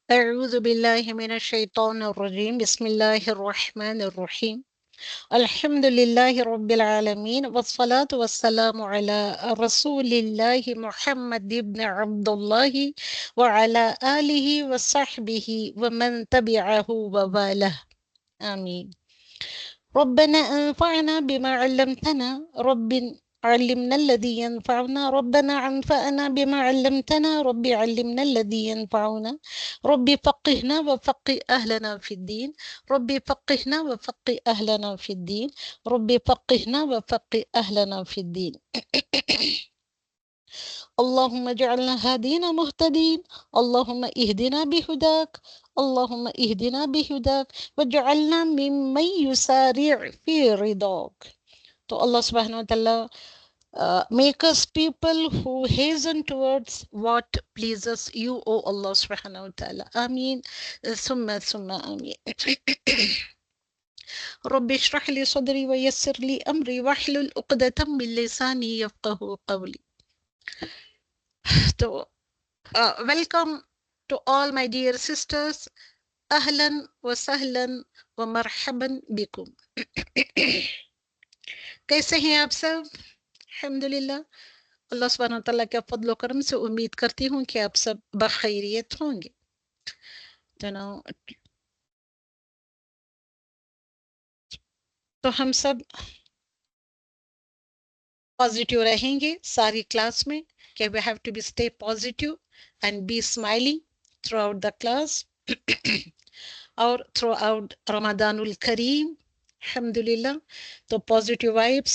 أعوذ بالله من الشيطان الرجيم بسم الله الرحمن الرحيم الحمد لله رب العالمين والصلاة والسلام على رسول الله محمد بن عبد الله وعلى آله وصحبه ومن تبعه ووالاه آمين. ربنا أنفعنا بما علمتنا علمنا الذي ينفعنا ربنا أنفعنا بما علمتنا ربي علمنا الذي ينفعنا ربي فقهنا وفقه أهلنا في الدين ربي فقهنا وفقه أهلنا في الدين ربي فقهنا وفقه أهلنا في الدين اللهم اجعلنا هادين مهتدين اللهم اهدنا بهداك اللهم اهدنا بهداك واجعلنا ممن يسارع في رضاك. So Allah subhanahu wa ta'ala make us people who hasten towards what pleases you, O Allah subhanahu wa ta'ala. Ameen. Summa ameen. رب اشرح لي صدري ويسر لي أمري واحلل عقدة من لساني يفقه قولي. So, welcome to all my dear sisters. أهلا وسهلا ومرحبا بكم. कैसे हैं आप सब? अल्हम्दुलिल्लाह। अल्लाह सुब्हानहू व तआला के फضल व करम से उम्मीद करती हूँ कि आप सब बखैरियत होंगे। तो हम सब पॉजिटिव रहेंगे सारी क्लास में कि we have to be stay positive and be smiling throughout the class और throughout रमदानुल करीम अल्हम्दुलिल्लाह। तो पॉजिटिव वाइब्स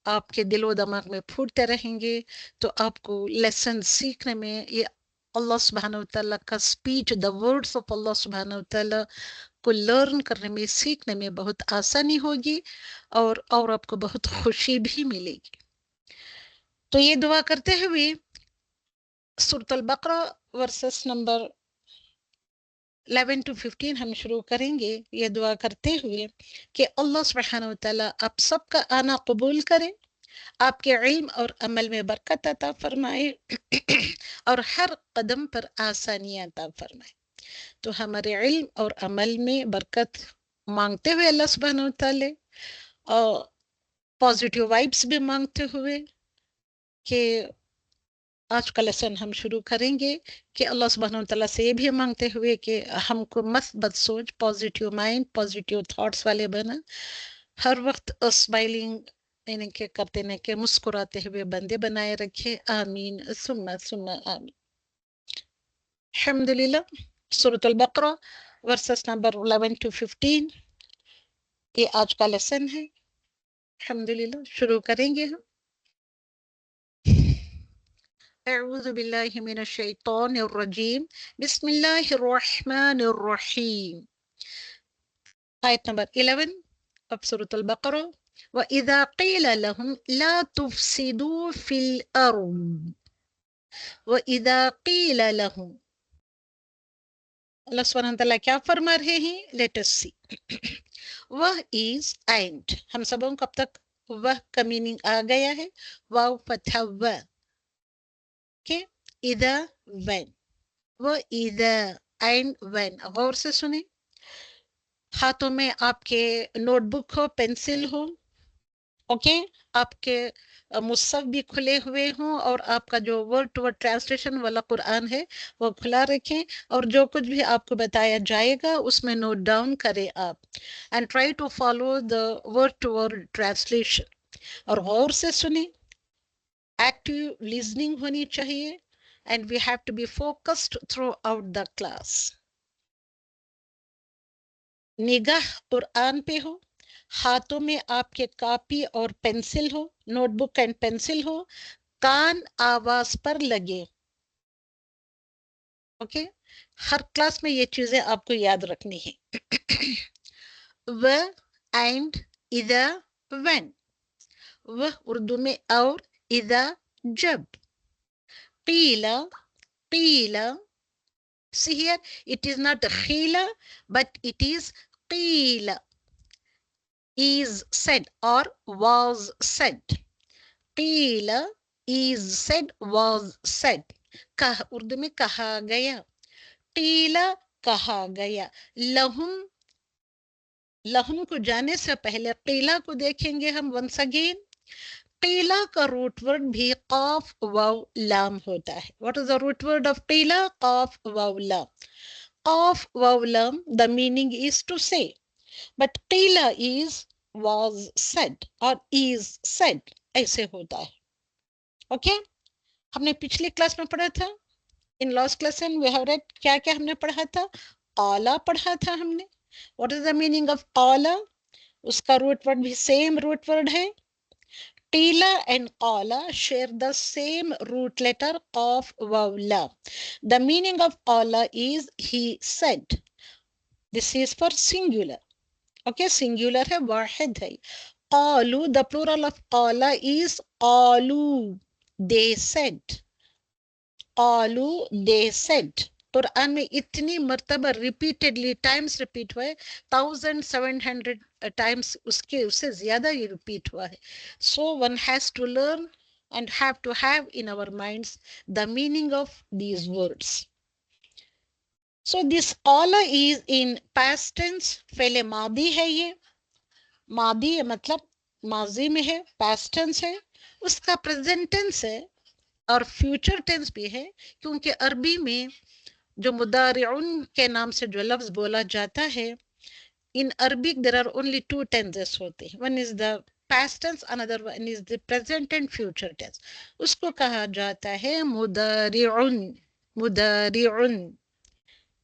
आपके दिलो दिमाग में फूटते रहेंगे तो आपको लेसन सीखने में ये अल्लाह सुब्हानहू व तआला का स्पीच द वर्ड्स ऑफ अल्लाह सुब्हानहू व तआला को लर्न करने में सीखने में बहुत आसानी होगी और आपको बहुत खुशी भी मिलेगी। तो ये दुआ करते हुए सूरत अल बकरा वर्सेस नंबर 11 to 15 हम शुरू करेंगे ये दुआ करते हुए कि अल्लाह सुब्हानहू व तआला आप सबका आना कबूल करे, आपके इल्म और अमल में बरकत अता फरमाए और हर कदम पर आसानियां अता फरमाए। तो हमारे इल्म और अमल में बरकत मांगते हुए अल्लाह सुब्हानहू व तआला और पॉजिटिव वाइब्स भी मांगते हुए कि आज का लेसन हम शुरू करेंगे कि अल्लाह सुब्हानहू व तआला से ये भी मांगते हुए कि हमको मस्बत सोच, पॉजिटिव माइंड, पॉजिटिव थॉट्स वाले बना, हर वक्त स्माइलिंग यानी कि करते न के मुस्कुराते हुए बंदे बनाए रखे। आमीन सुम्मा सुम्मा आमीन। अल्हम्दुलिल्लाह। सूरत अल बकरा वर्सेस नंबर 11 to 15 ये आज का लेसन है। अल्हम्दुलिल्लाह शुरू करेंगे हम। أعوذ بالله من الشيطان الرجيم بسم الله الرحمن الرحيم. آية نمبر 11 of سورة البقرة. وإذا قيل لهم لا تفسدوا في الأرض وإذا قيل لهم अल्लाह सुब्हानहू व तआला क्या फरमा रहे हैं? लेट अस सी। वह इज एंड हम सबों को अब तक वह का मीनिंग आ गया है। वाव फतहा व के इदा व्हेन वो इदा एंड व्हेन गौर से सुने। हाथों में आपके नोटबुक हो, पेंसिल हो, ओके, आपके मुसहफ भी खुले हुए हों और आपका जो वर्ड टू वर्ड ट्रांसलेशन वाला कुरान है वो खुला रखें और जो कुछ भी आपको बताया जाएगा उसमें नोट डाउन करें आप and try to follow the word to word translation और गौर से सुने। एक्टिव लिसनिंग होनी चाहिए and we have to be focused throughout the class. निगाह कुरान पे हो, हाथों में आपके कॉपी और पेंसिल हो, नोटबुक एंड पेंसिल हो, कान आवाज पर लगे। ओके, हर क्लास में ये चीजें आपको याद रखनी है। व एंड इदा व्हेन, वह उर्दू में और, इदा जब, कीला कीला। See here, it is not khila, but it is qila. Is said or was said. Qila is said, was said. कहा उर्दू में कहा गया, कीला कहा गया, लहुम, लहुम को जाने से पहले कीला को देखेंगे हम वंस अगेन। कीला का रूट वर्ड भी काफ वाव लाम होता है। What is the root word of कीला? काफ वाव लाम। काफ वाव लाम, the meaning is to say, but कीला इज was said और is said, ऐसे होता है। ओके हमने पिछली क्लास में पढ़ा था, in last class we have read, क्या क्या हमने पढ़ा था? काला पढ़ा था हमने। What is the meaning of काला? उसका रूट वर्ड भी सेम रूट वर्ड है। टीला एंड काला share the same root letter of वावला। द मीनिंग ऑफ काला is he said, this is for singular. Okay singular है, वाहिद है। qalu, the plural of qala is qalu, they said, qalu, they said। Quran में इतनी मर्तबा repeatedly times repeat हुआ है, 1700 टाइम्स, उससे ज्यादा ये रिपीट हुआ है। So one has to learn and have to have in our minds the meaning of these words. So this qala is in past tense, फेले मादी है ये, मादी है मतलब माजी में है, पास्ट टेंस है, उसका प्रेजेंट टेंस है और फ्यूचर टेंस भी है, क्योंकि अरबी में जो मुदारिउन के नाम से जो लफ्ज बोला जाता है, in Arabic there are only two tenses होते हैं, one is the past tense, another one is the present and future tense. उसको कहा जाता है मुदारिउन, मुदारिउन,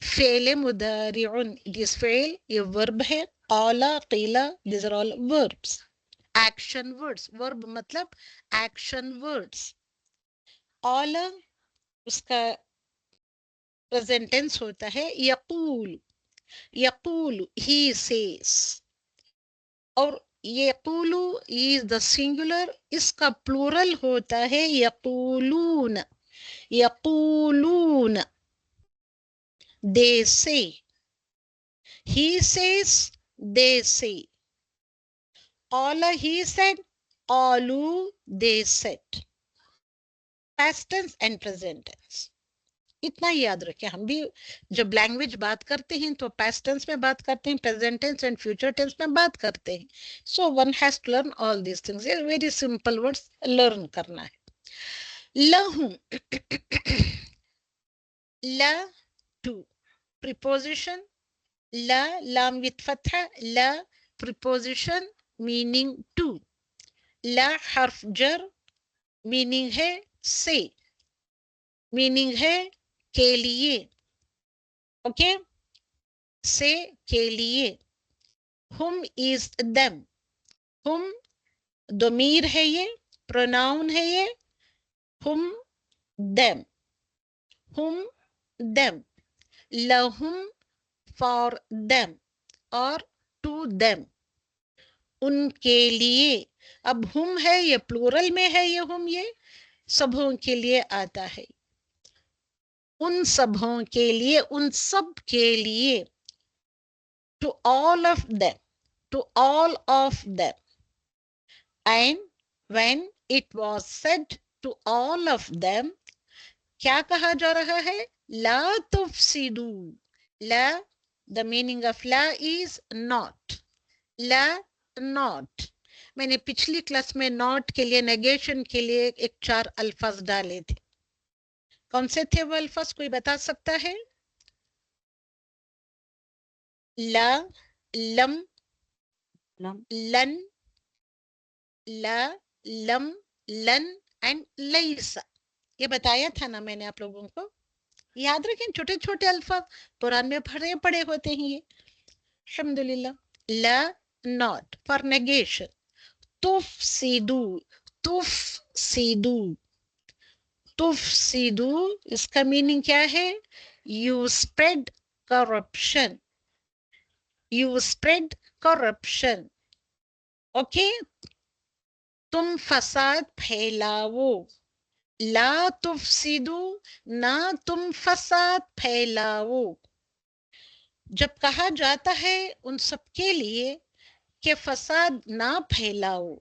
फेल मुदारिउन, इट इज फेल, ये वर्ब है। काला कीला, these are all verbs, action words, verb मतलब action words। काला उसका प्रेजेंट टेंस होता है यकूल, यकूल he says, और यकूलु is the singular, इसका प्लूरल होता है यकूलून, यकूलून, they say, he says, they say, qala he said, qalu they said, past tense and present tense। इतना याद रखें, हम भी जब लैंग्वेज बात करते हैं तो पास्ट टेंस में बात करते हैं, present tense and future tense में बात करते हैं। So one has to learn all these things, ये वेरी सिंपल वर्ड्स लर्न करना है। लहू, ला टू, प्रीपोजिशन, ला लाम विथ फतहा, ला प्रीपोजिशन मीनिंग टू, ला हर्फ जर मीनिंग है से, मीनिंग है के लिए, ओके से के लिए। हुम इज देम, हुम दमीर है ये, प्रोनाउन है ये, हुम देम, हुम देम, लहुम फॉर देम और टू देम, उनके लिए। अब हुम है ये प्लूरल में है, ये हुम ये सबों के लिए आता है, उन सबों के लिए, उन सब के लिए। To all of them, to all of them। And when it was said to all of them, क्या कहा जा रहा है? ला तुफसिदू, ला, the meaning of La is not, La not। मैंने पिछली क्लास में नॉट के लिए, नेगेशन के लिए एक 4 अल्फाज डाले थे, कौन से थे वो अल्फाज, कोई बता सकता है? ला, लम, लन, ला, लम, लन एंड लैसा, ये बताया था ना मैंने आप लोगों को, याद रखें, छोटे छोटे अल्फाज कुरान में पढ़े पड़े होते हैं ये। अल्हम्दुलिल्लाह। ला नॉट फॉर नेगेशन, तुफसिदू, तुफसिदू, तुफसिदू इसका मीनिंग क्या है? You spread corruption, you spread corruption, okay तुम फसाद फैलाओ, ला तुफसिदू, ना तुम फसाद फैलाओ। जब कहा जाता है उन सबके लिए कि फसाद ना फैलाओ,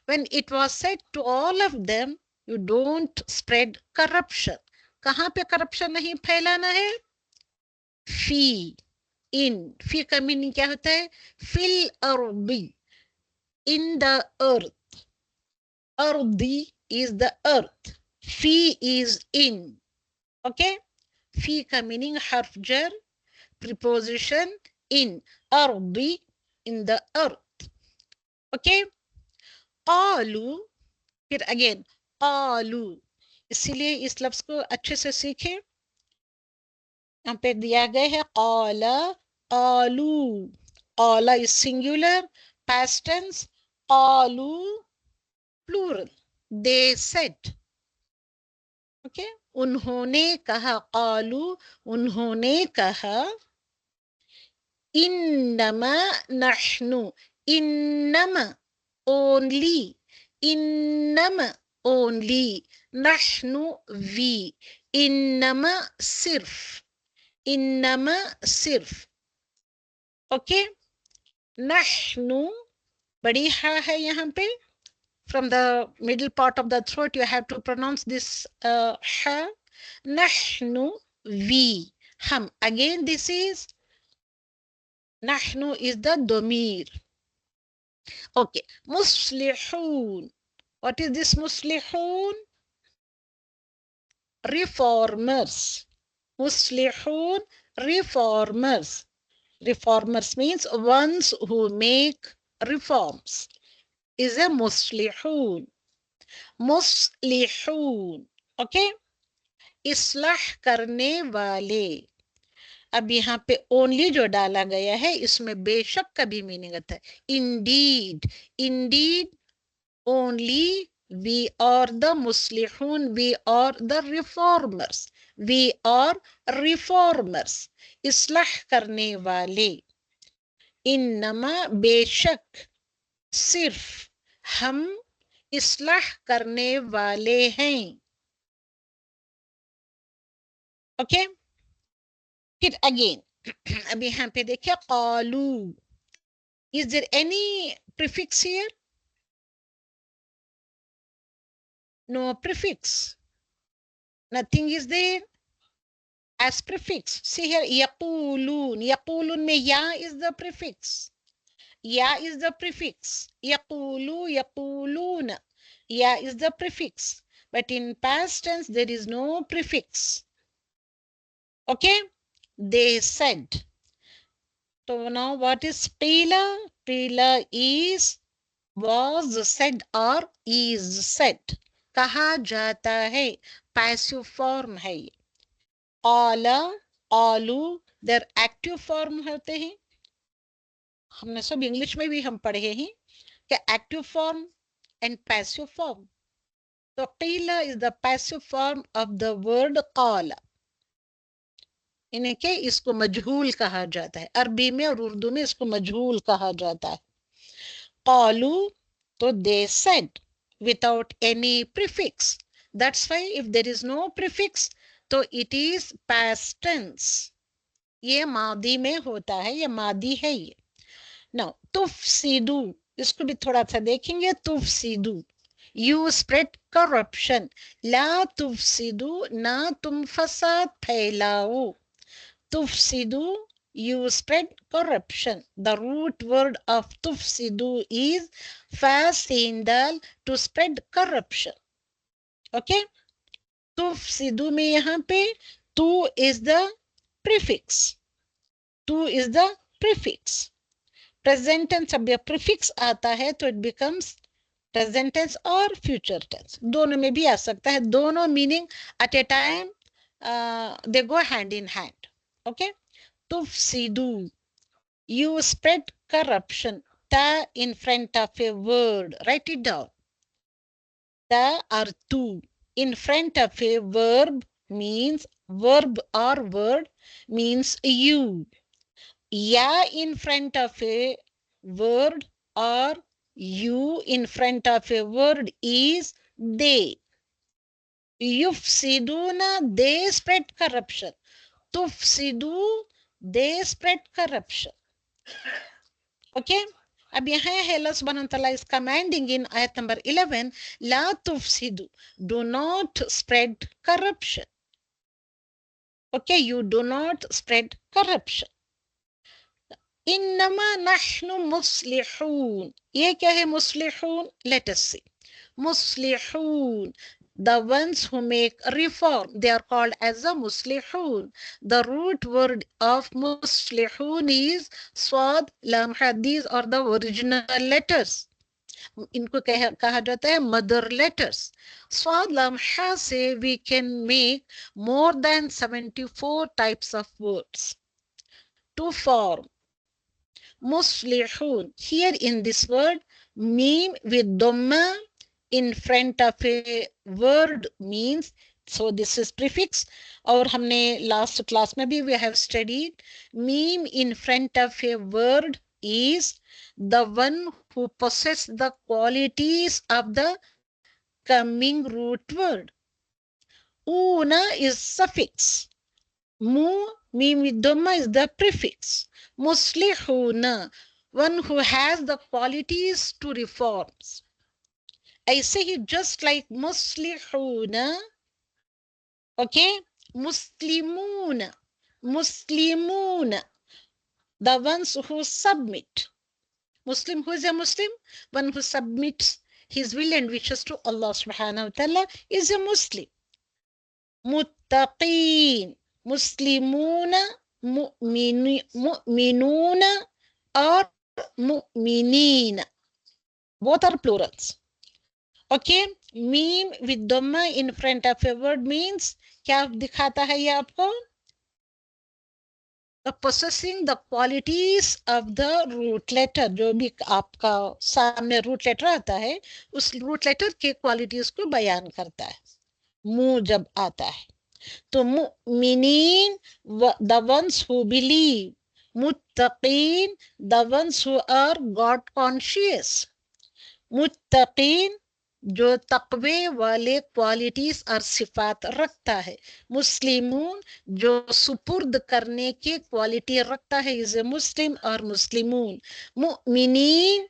when it was said to all of them, you don't spread corruption, कहाँ पे करप्शन नहीं फैलाना है? फी, इन, फी का मीनिंग क्या होता है? फिल अर्दी, इन द अर्थ, अर्दी is the earth, fi is in. Okay, fi का मीनिंग हर्फ जर, preposition in, अर्दी, in the earth. Okay, आलू, फिर अगेन आलू, इसीलिए इस लफ्ज को अच्छे से सीखें। यहाँ पे दिया गया है आला, आलू, आला इज सिंगुलर, पास्ट टेंस, आलू प्लूरल, दे सेड। ओके, उन्होंने कहा, आलू उन्होंने कहा, इन्नमा नहनु, इन्नमा ओनली, इन्नमा ओनली, नहनु वी, इन्नमा सिर्फ, इन्नमा सिर्फ। ओके, नहनु बड़ी हा है यहाँ पे, from the middle part of the throat you have to pronounce this ha. Nahnu, we, hum. Again this is nahnu is the domir. Okay, muslihun, what is this muslihun? Reformers, muslihun, reformers. Reformers means ones who make reforms is a muslihun, muslihun. Okay, इस्लाह करने वाले। अब यहाँ पे only जो डाला गया है इसमें बेशक का भी मीनिंग आता है, indeed, indeed only we are the मुस्लिहून, we are the reformers, we are reformers, इस्लाह करने वाले। इन्नमा बेशक, सिर्फ, हम इस्लाह करने वाले हैं। ओके, फिर अगेन अब यहाँ पे देखिए कालू, is there any prefix here? No prefix, nothing is there as prefix. See here, yaqulun, yaqulun में ya is the prefix, ya is the prefix, yaqulu, yaquluna, ya is the prefix, but in past tense there is no prefix. Okay, they said. So now what is qila? Qila is was said or is said, कहा जाता है, passive form है ये। आला, आलू, देर active form होते हैं, हमने सब इंग्लिश में भी हम पढ़े हैं कि active form and passive form. तो कीला is the passive form of the word काला, इन्हें के इसको मजहूल कहा जाता है, अरबी में और उर्दू में इसको मजहूल कहा जाता है। कालू, तो they said without any prefix, that's why if there is no prefix तो इट इज पास्ट टेंस, ये मादी में होता है, ये मादी है ये। नाउ तुफसीदू, इसको भी थोड़ा सा देखेंगे। तुफसीदू, यू स्प्रेड करप्शन, ला तुफसीदू, ना तुम फसाद फैलाओ। तुफसीदू, you spread corruption. The root word of tufsidu is fasidal, to spread corruption. Okay, tufsidu में यहाँ पे tu is the prefix, tu is the prefix. Present tense अब prefix आता है तो it becomes present tense और future tense, दोनों में भी आ सकता है, दोनों meaning at a time they go hand in hand. Okay, tufsidu, you spread corruption. Ta in front of a word, write it down. Ta or tu in front of a verb means verb or word means you. Ya in front of a word or you in front of a word is they. Yufsiduna, they spread corruption. Tufsidu, they spread corruption. Okay, अब यहाँ है अल्लाह सुब्हानहू व तआला is commanding in ayat number 11, la tufsidu, do not spread corruption. Okay, you do not spread corruption. इन्नमा नहनु मुस्लिहून, ये क्या है मुस्लिहून? Let us see. Muslihun, the ones who make reform, they are called as the muslihun. The root word of muslihun is swad, lam, ha. These are the original letters. इनको कहा जाता है mother letters. Swad, lam, ha से we can make more than 74 types of words to form muslihun. Here in this word, meme with dhamma in front of a word means, so this is prefix. और हमने last class में भी we have studied meme in front of a word is the one who possesses the qualities of the coming root word. Una is suffix. Mu, meme with dhamma is the prefix. Muslihuna, one who has the qualities to reforms. I say it just like muslihuna, okay? Muslimuna, muslimuna, the ones who submit. Muslim, who is a Muslim? One who submits his will and wishes to Allah subhanahu wa ta'ala is a Muslim. Muttaqeen, muslimuna, mu'minuna or mu'minina. Both are plurals. Okay, meme with dhamma in front of a word means क्या दिखाता है ये आपको? Possessing the qualities of the root letter. जो भी आपका सामने root letter आता है उस root letter के qualities को बयान करता है मुंह जब आता है. तो मुमिनीन, the ones who believe. मुत्तकीन, the ones who are God conscious. मुत्तकीन, जो तकवे वाले क्वालिटीज और सिफात रखता है. मुस्लिमून, जो सुपुर्द करने के क्वालिटी रखता है, इज ए मुस्लिम और मुस्लिमून. मुमिनीन,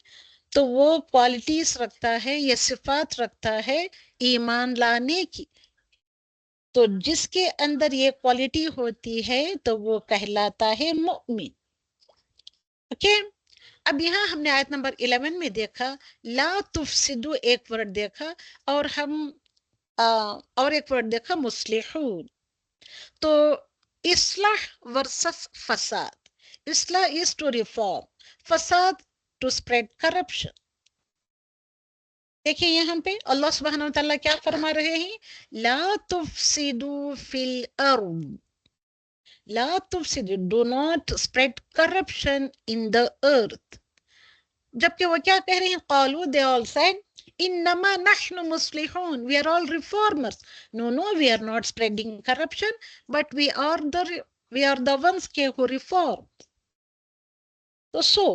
तो वो क्वालिटीज रखता है, ये सिफात रखता है ईमान लाने की. तो जिसके अंदर ये क्वालिटी होती है तो वो कहलाता है मुमिन. ओके, अब यहाँ हमने आयत नंबर 11 में देखा ला तुफसिदु, एक वर्ड देखा, और हम और एक वर्ड देखा मुस्लिहून. तो इस्लाह वर्सेस फसाद. इस्लाह इज टू रिफॉर्म, फसाद टू स्प्रेड करप्शन. देखिए यहाँ पे अल्लाह सुब्हानहू व तआला क्या फरमा रहे हैं? ला तुफसिदु फिल अर्द, ला तुफसिदु, do not spread corruption in the earth. जबकि वो क्या कह रहे हैं? क़ालू, दे ऑल सेड इन्नमा नहनु मुस्लिहून, we are all reformers. No no, we are not spreading corruption, but we are the ones के हु रिफॉर्म. तो so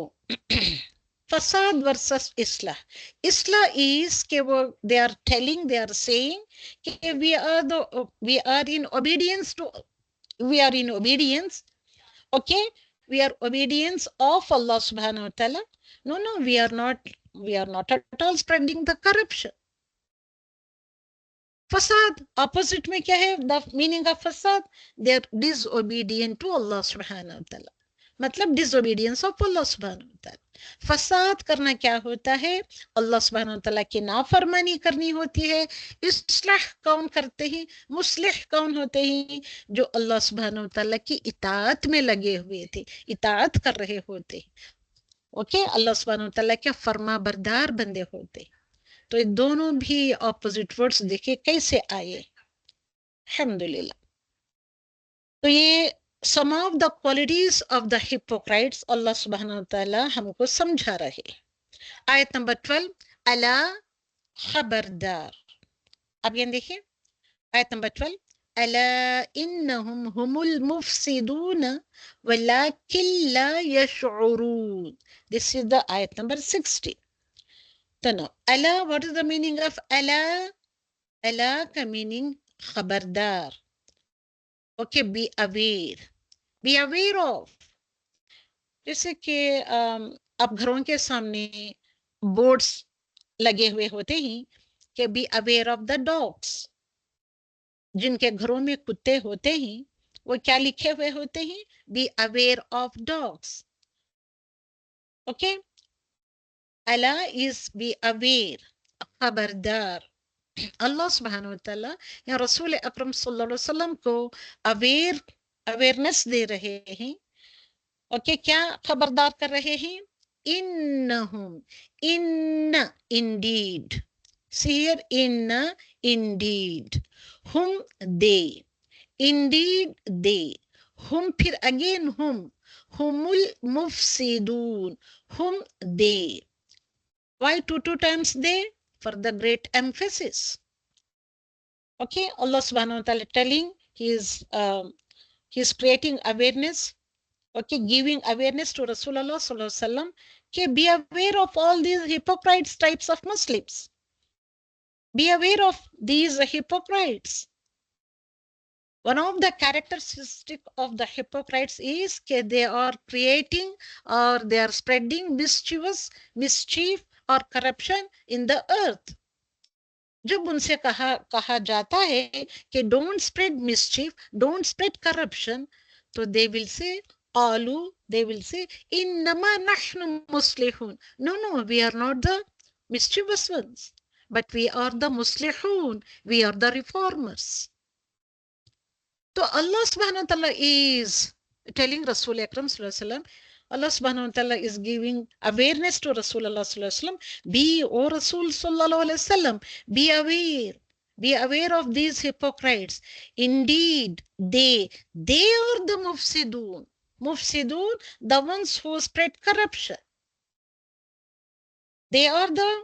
fasad versus islah. Islah is ke wo, they are telling, they are saying ke we are in obedience to, we are in obedience, okay, we are obedience of Allah subhanahu wa ta'ala. No, we are not at all spreading the corruption. Fasad, opposite में क्या है? The meaning of fasad, they are disobedient to Allah subhanahu wa ta'ala. मतलब disobedience of Allah subhanahu wa ta'ala. फसाद करना क्या होता है? अल्लाह सुब्हानहू व तआला की नाफरमानी करनी होती है. इस्लाह कौन करते हैं? मुस्लिह कौन होते हैं? जो अल्लाह सुब्हानहू व तआला की इताअत में लगे हुए थे, इताअत कर रहे होते. ओके, अल्लाह सुब्हानहू व तआला के फर्मा बरदार बंदे होते. तो ये दोनों भी ऑपोजिट वर्ड्स देखिए कैसे आए. अल्हम्दुलिल्लाह. तो ये some of the qualities of the hypocrites Allah subhanahu wa ta'ala हमको समझा रहे. आयत नंबर 12, अला, खबरदार. अब ये देखिए आयत नंबर 12, अला इन्नहुम हुमुल मुफसिदून वलाकिन ला यशउरून. This is the ayat number 60. तो नो, अला, what is the meaning of अला? अला का meaning खबरदार. Okay, be aware. Be aware of. जैसे कि अब घरों के सामने बोर्ड्स लगे हुए होते हैं कि be aware of the dogs. जिनके घरों में कुत्ते होते हैं वो क्या लिखे हुए होते हैं? Be aware of dogs. Okay, अला इज बी अवेयर, खबरदार. अल्लाह सुब्हानहू व तआला या रसूल अकरम सल्लल्लाहु अलैहि वसल्लम को अवेयरनेस दे रहे हैं. ओके, क्या खबरदार कर रहे हैं? इन्नहुम, इन्न, Indeed. See here, inna, indeed. Hum, they. Indeed, they. Hum, फिर again hum. Humul mufsidun. Hum, they. Why two times they? For the great emphasis. Okay, Allah subhanahu wa ta'ala telling He is creating awareness. Okay, giving awareness to Rasulullah sallallahu alaihi wasallam. Okay, be aware of all these hypocrites types of Muslims. Be aware of these hypocrites. One of the characteristics of the hypocrites is that they are creating or they are spreading mischief or corruption in the earth. जब उनसे कहा जाता है कि don't spread mischief, don't spread corruption, तो they will say, they will say, innama nahnu muslihun. No, we are not the mischievous ones, but we are the muslihun. We are the reformers. So Allah subhanahu wa ta'ala is telling Rasul Akram sallallahu alaihi wasallam, Allah subhanahu wa ta'ala is giving awareness to Rasulullah sallallahu alaihi wasallam. Be, O Rasul sallallahu alaihi wasallam, be aware of these hypocrites. Indeed, they are the mufsidun. Mufsidun, the ones who spread corruption. They are the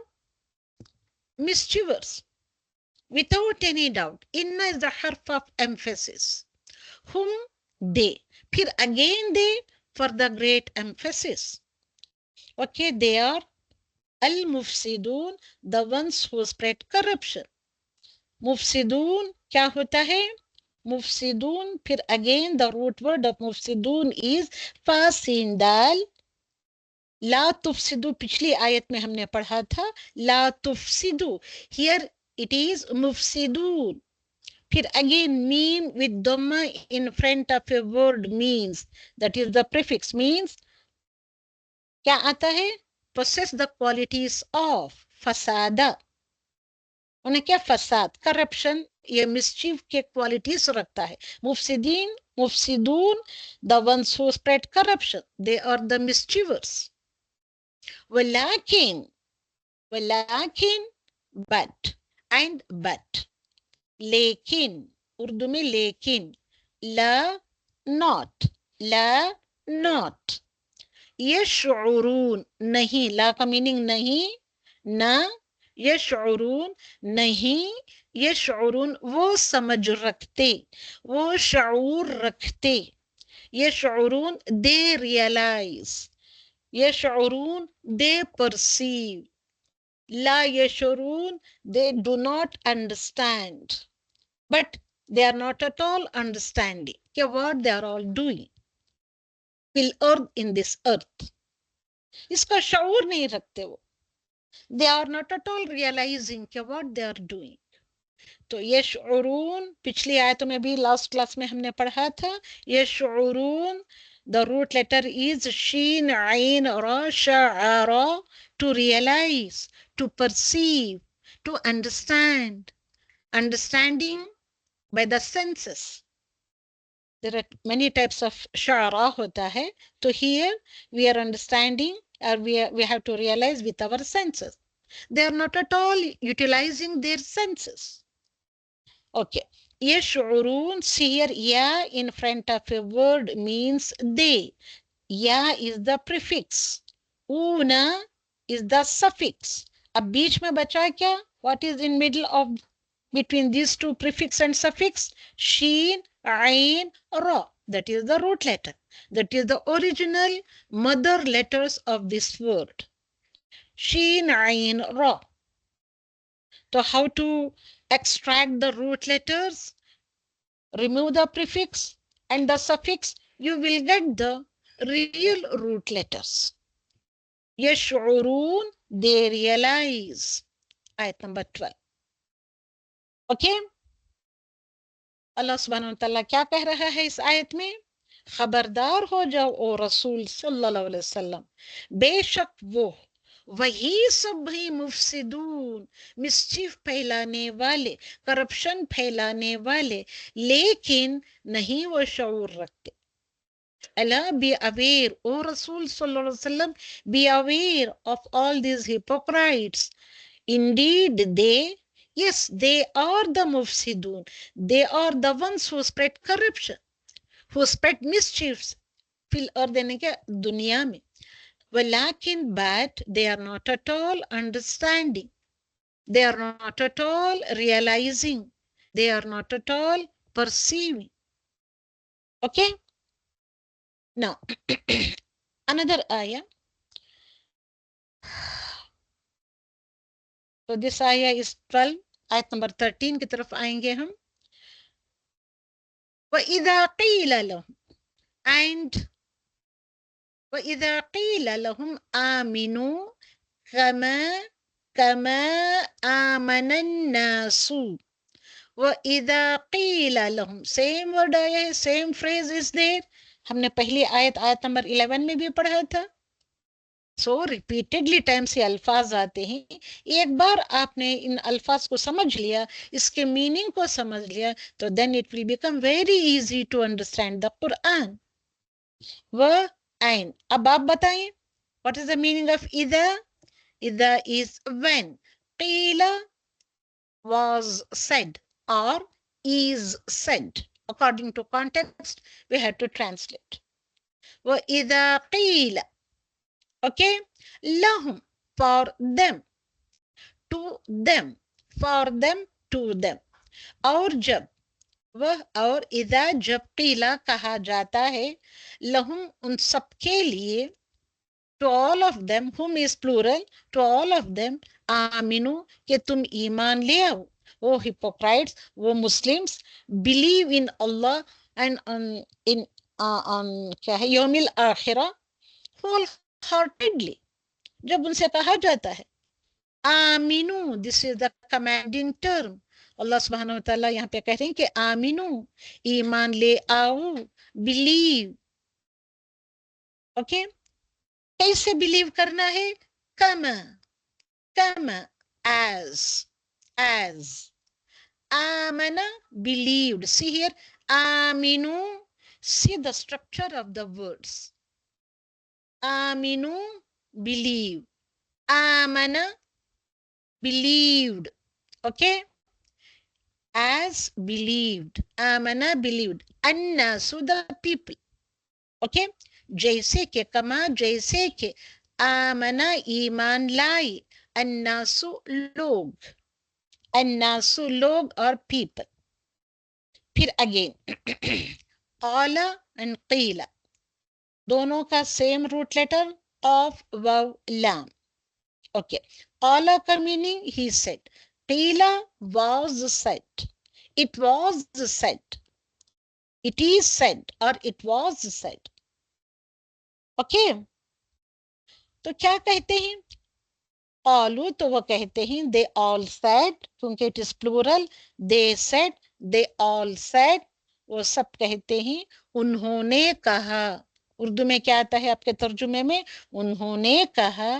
mischievers. Without any doubt, inna is the harf of emphasis. Whom, they. फिर again they, for the great emphasis. Okay, they are al-mufsidun, the ones who spread corruption. Mufsidun क्या होता है? Mufsidun, फिर again the root word of mufsidun is fasindal. La tufsidu, पिछली आयत में हमने पढ़ा था, la tufsidu. Here it is mufsidun. फिर again mean with dhamma in front of a word means, that is the prefix means, क्या आता है? Possess the qualities of fasada. उन्हें क्या? फसाद, करप्शन, ये मिसचीफ के क्वालिटीज रखता है. मुफसिदीन, मुफसिदून, the ones who spread corruption, they are the mischievers. walakin, but, and but. लेकिन, उर्दू में लेकिन, ला not, यशउरून, नहीं, ला का मीनिंग नहीं, ना, यशउरून, नहीं, यशउरून, वो समझ रखते, वो शऊर रखते. यशउरून, they realize. यशउरून, they perceive. La yashurun, they do not understand. But they are not at all understanding what they are all doing. Will earth in this earth. इसका शऊर नहीं रखते वो. They are not at all realizing what they are doing. तो यशउरून, पिछली आयतों में भी last class में हमने पढ़ा था, यशउरून, the root letter is shin, ain, ra, sha'ara, to realize, to perceive, to understand. Understanding by the senses. There are many types of sha'ara hota hai. So here we are understanding, or we have to realize with our senses. They are not at all utilizing their senses. Okay. Yash'urun, see here, ya in front of a word means they. Ya is the prefix. Una is the suffix. अब बीच में बचा क्या? What is in middle of between these two prefix and suffix? Sheen, ain, ra. That is the root letter. That is the original mother letters of this word. Sheen, ain, ra. So how to extract the root letters? Remove the prefix and the suffix. You will get the real root letters. Yash'urun, they realize. Ayat number 12. Okay. अल्लाह सुब्हानहू व तआला क्या कह रहा है इस आयत में? खबरदार हो जाओ ओ रसूल सल्लल्लाहु अलैहि वसल्लम, बेशक वही सब भी मुफसिदून, मिस्चिफ फैलाने वाले, करप्शन फैलाने वाले, लेकिन नहीं वो शऊर रखते। Allah, be aware, O Rasul Sallallahu Alaihi Wasallam, be aware of all these hypocrites. Indeed, yes, they are the mufsidun. They are the ones who spread corruption, who spread mischiefs. Fil earth यानी क्या दुनिया में. Walakin, but they are not at all understanding. They are not at all realizing. They are not at all perceiving. Okay? Now, another ayah. So this ayah is 12, ayat number 13 की तरफ आएंगे हम. وَإِذَا قِيلَ لَهُمْ, and وَإِذَا قِيلَ لَهُمْ آمِنُوا كَمَا آمَنَ النَّاسُ. وَإِذَا قِيلَ لَهُمْ, same word आया है, same phrase is there. हमने पहली आयत number 11 में भी पढ़ा था. सो रिपीटेडली टाइम से अल्फाज आते हैं. एक बार आपने इन अल्फाज को समझ लिया, इसके मीनिंग को समझ लिया, तो then it will become very easy to understand the Quran. व आइन, अब आप बताएं what is the meaning of इदा. इदा इज व्हेन, कीला was said or is said. According to context, we have to translate. Wa idha qila, okay, lahum, for them, to them, for them, to them. और जब, वह और इदा जब कीला कहा जाता है, लहुम उन सबके लिए, to all of them, whom is plural, to all of them, आमिनु, कि तुम ईमान ले आओ. वो hypocrites, वो Muslims, believe in Allah and in क्या है यौमिल आखिरा wholeheartedly. जब उनसे कहा जाता है आमिनु, this is the commanding term. अल्लाह सुब्हानहू व तआला यहाँ पे कह रहे हैं कि आमिनु, ईमान ले आओ, बिलीव. ओके, कैसे बिलीव करना है? कमा, कमा, as amana, believed. See here, aminu, see the structure of the words. Aminu, believe. Amana, believed. Okay, as believed. Amana, believed. Annasu, the people. Okay, जैसे के, कमा जैसे के, आमना ईमान लाई, अन्नासु लोग, अन्नासु लोग और people. फिर अगेन क़ाला एंड क़ीला, दोनों का सेम रूट लेटर ऑफ वाव लाम. ओके, क़ाला का मीनिंग ही सेड, क़ीला was said, it was said, it is said और it was said. ओके, तो क्या कहते हैं? ऑलू, तो वो कहते हैं दे ऑल सेड, क्योंकि it is plural. They said, they all said, वो सब कहते हैं उन्होंने कहा. उर्दू में क्या आता है आपके तर्जुमे में? उन्होंने कहा.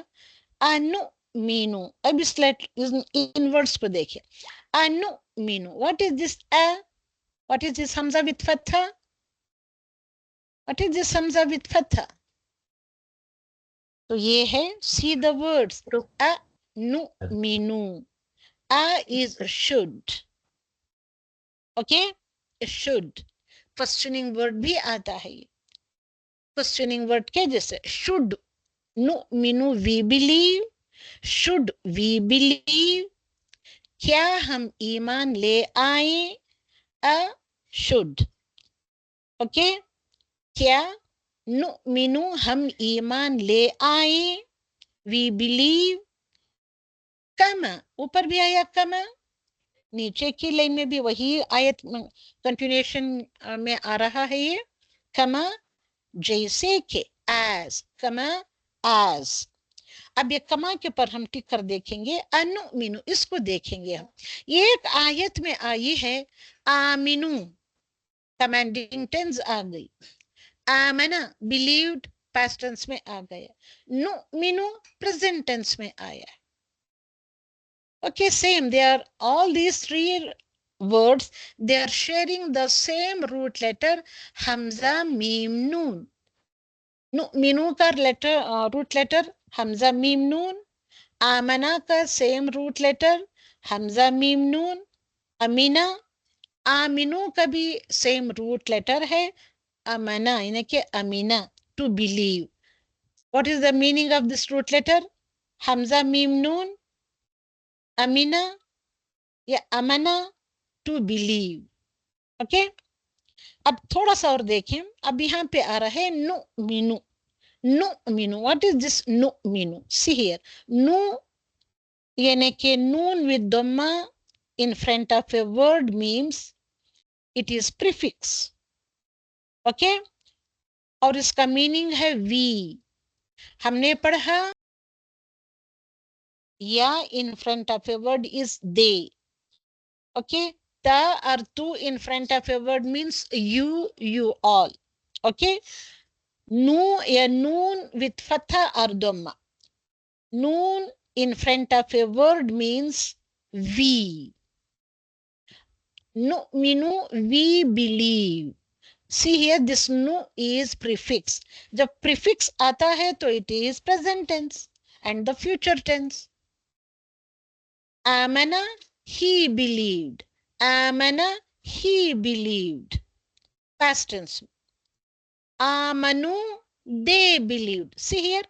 अनु मीनू, अब इस इन वर्ड्स को देखिए. अनु मीनू, व्हाट इज दिस अ, व्हाट इज दिस हमजा विद फत्हा, व्हाट इज दिस हमजा विद फत्हा? तो ये है, सी द वर्ड्स, अ नु मीनू. अ is should. Okay, should questioning word भी आता है. क्वेश्चनिंग वर्ड के जैसे शुड, नु मीनू, we believe. Should we believe, क्या हम ईमान ले आए? अ शुड. ओके, क्या नुमिनु, हम ईमान ले आए. We believe. कमा, ऊपर भी आया कमा, नीचे की लाइन में भी वही आयत कंटिन्यूएशन में आ रहा है ये. कमा जैसे के, एज, कमा एज. अब ये कमा के पर हम टिक कर देखेंगे. अनुमिनु, इसको देखेंगे हम. ये एक आयत में आई है आमिनु, कमांडिंग टेंस आ गई। आमना बिलीव्ड पास्ट टेंस में आ गया। नुमिनु प्रेजेंट टेंस में आया। Okay, same. They are all these three words. They are sharing the same root letter Hamza Mim Noon. Minu का letter root letter Hamza Mim Noon. Amana का same root letter Hamza Mim Noon. Amina Aminu का भी same root letter है Amana, यानी कि Amina, to believe. What is the meaning of this root letter? Hamza Mim Noon. Amina या Amana, to believe. Okay अब थोड़ा सा और देखें। अब यहाँ पे आ रहा है नु मीनू। नु मीनू, व्हाट इज दिस नु मीनू? सी हियर, नु यानी कि नून विद दम्मा in front of a word means it is prefix. Okay, और इसका मीनिंग है वी। हमने पढ़ा या in front of a word is they. Okay, the or tu in front of a word means you all. Okay, nu a noon with fatha or dhamma. Noon in front of a word means we. Nu minu, we believe. See here, this nu is prefix. जब prefix आता है तो it is present tense and the future tense. Amana, he believed. Amana, he believed. Past tense. Amanu, they believed. See here,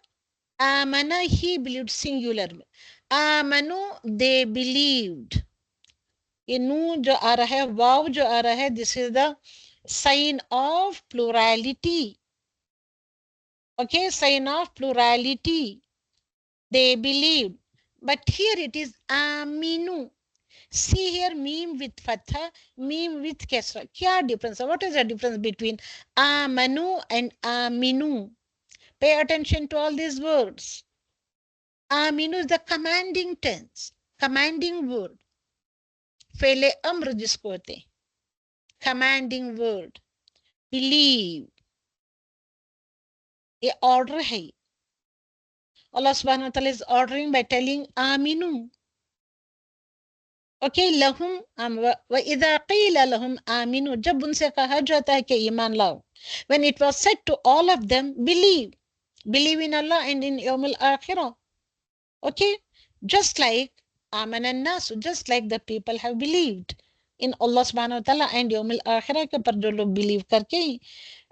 amana, he believed, singular में. Amanu, they believed. ये नू जो आ रहा है, वाव जो आ रहा है, this is the sign of plurality. Okay, sign of plurality. They believed. But here it is aminu. See here, meme with fatha, meme with kasra. क्या difference? What is the difference between amanu and aminu? Pay attention to all these words. Aminu is the commanding tense, commanding word. फेले अम्र जिसको होते, commanding word. Believe, ये order है. Allah subhanahu wa ta'ala is ordering by telling aminu. Okay, लहुम व इज़ा क़ीला लहुम आमिनू, जब उनसे कहा जाता है कि ईमान लाओ, when it was said to all of them, believe in Allah and in yawmul akhirah. Okay, just like Aman अन्नास, just like the people have believed in Allah subhanahu wa ta'ala and yawmul akhirah के पर जो लोग believe करके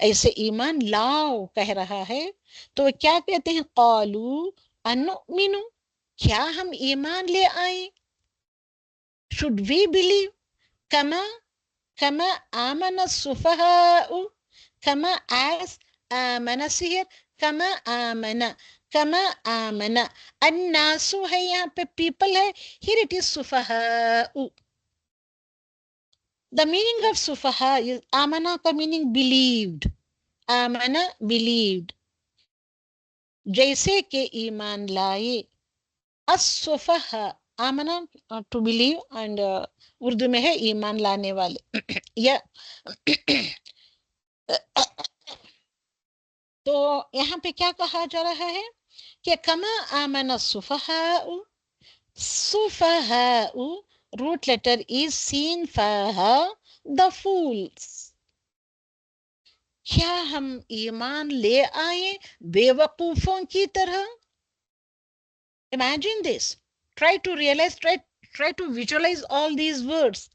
ऐसे ईमान लाओ कह रहा है, तो वे क्या कहते हैं? क़ालू अनुमिनु, क्या हम ईमान ले आए? Should we believe? Kama amana sufaha'u, kama as amana here, kama amana अन्नासु है, यहाँ पे people है, here it is sufaha'u. The meaning of sufaha is amana का meaning believed. amana believed, जैसे के ईमान लाए. as-sufaha आमना टू बिलीव एंड उर्दू में है ईमान लाने वाले या तो यहाँ पे क्या कहा जा रहा है कि कमा आमना सुफहाउ, सुफहाउ रूट लेटर इज सीन फहा, द फूल्स. क्या हम ईमान ले आए बेवकूफों की तरह? Imagine this. Try to realize, try to visualize all these words.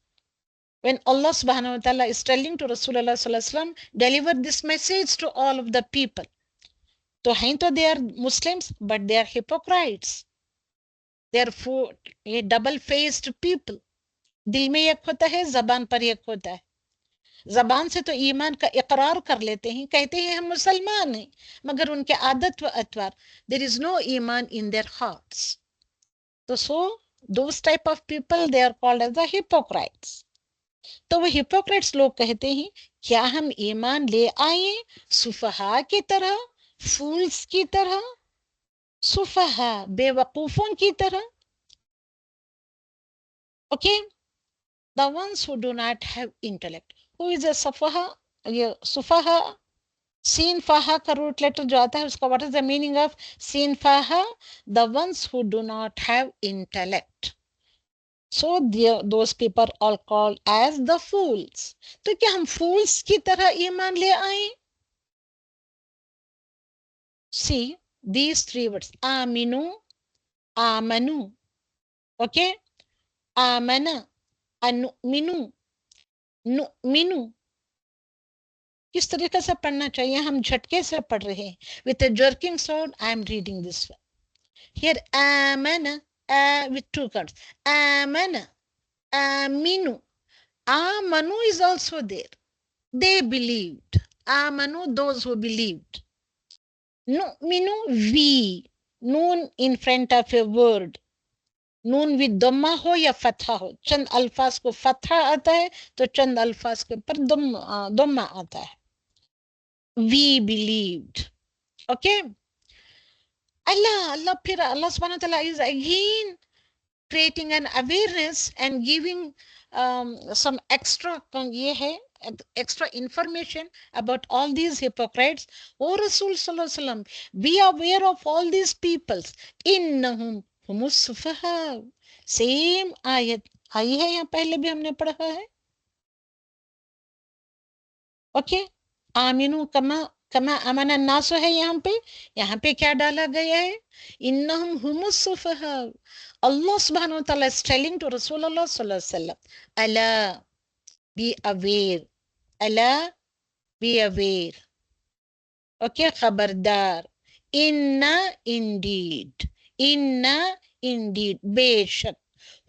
When Allah subhanahu wa ta'ala is telling to Rasulullah sallallahu alaihi wasallam, deliver this message to all of the people. तो हैं तो they are Muslims, but they are hypocrites. They are double-faced people. दिल में एक होता है, जबान पर एक होता है. जबान से तो ईमान का इकरार कर लेते हैं, कहते हैं हम मुसलमान हैं, मगर उनके आदत व अतवार, there is no Iman in their hearts. So those type of people, they are called as the hypocrites. तो वो hypocrites लोग कहते हैं, क्या हम ईमान ले आए सुफहा की तरह, फूल्स की तरह, सुफहा बेवकूफों की तरह. Okay, the ones who do not have intellect, who is a सफहा, ये सुफहा, सीन फाहा का रूट लेटर जो आता है उसका what is the meaning of सीन फाहा? The ones who do not have intellect, so those people are called as the fools. तो क्या हम फूल्स की तरह ईमान ले आए? सी दीज थ्री वर्ड्स, आमिनु, आमनु, ओके, आमना, अनुमिनु, नुमिनु। किस तरीके से पढ़ना चाहिए? हम झटके से पढ़ रहे हैं, with a jerking sound. I am reading this one here, आमना, with two cards, amana, aminu, amanu is also there, they believed, amanu, those who believed, no minu, we, noon in front of a word, Noon with दम्मा हो या फतहा हो, चंद अल्फाज को फतहा आता है तो चंद अल्फाज के ऊपर दम्मा आता है। We believed, okay. Allah फिर Allah subhanahu wa ta'ala is again creating an awareness and giving some extra ये है extra information about all these hypocrites. O Rasul sallallahu alaihi wasallam, be aware of all these peoples, innahum humus sufaha। Same आयत आई है, यहाँ पहले भी हमने पढ़ा है, ओके। आमिनु कमा कमा अमना नासो है, यहाँ पे क्या डाला गया है? इन्नहुम हुमुस सुफहा। Allah subhanahu wa ta'ala is telling to Rasulullah sallallahu alaihi wasallam, Allah, be aware, Allah, be aware, okay, खबरदार, indeed, indeed, बेशक,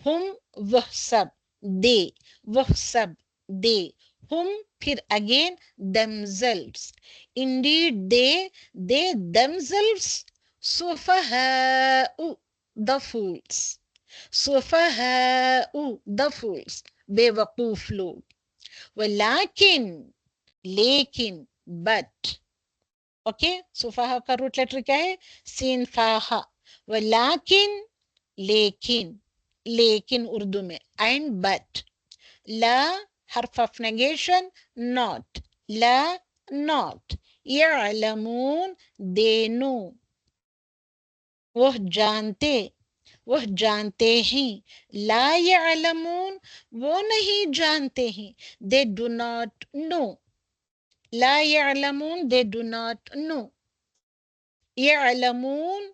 हम वह सब, they, वह सब, they, हम फिर again themselves, indeed they themselves, सुफहाउ, the fools, सुफहाउ, the fools, बेवकूफ लोग, वलाकिन, लेकिन, but, ओके, सुफहा का रूट लेटर क्या है? सीन फाहा। वलाकिन, लेकिन, लेकिन उर्दू में, एंड बट, ला हर्फ ऑफ नेगेशन, नॉट, ला नॉट, यअलमून, दे नो, वह जानते हैं, ला यअलमून, वो नहीं जानते हैं, दे डू नॉट नो, ला यअलमून, दे डू नॉट नो। यअलमून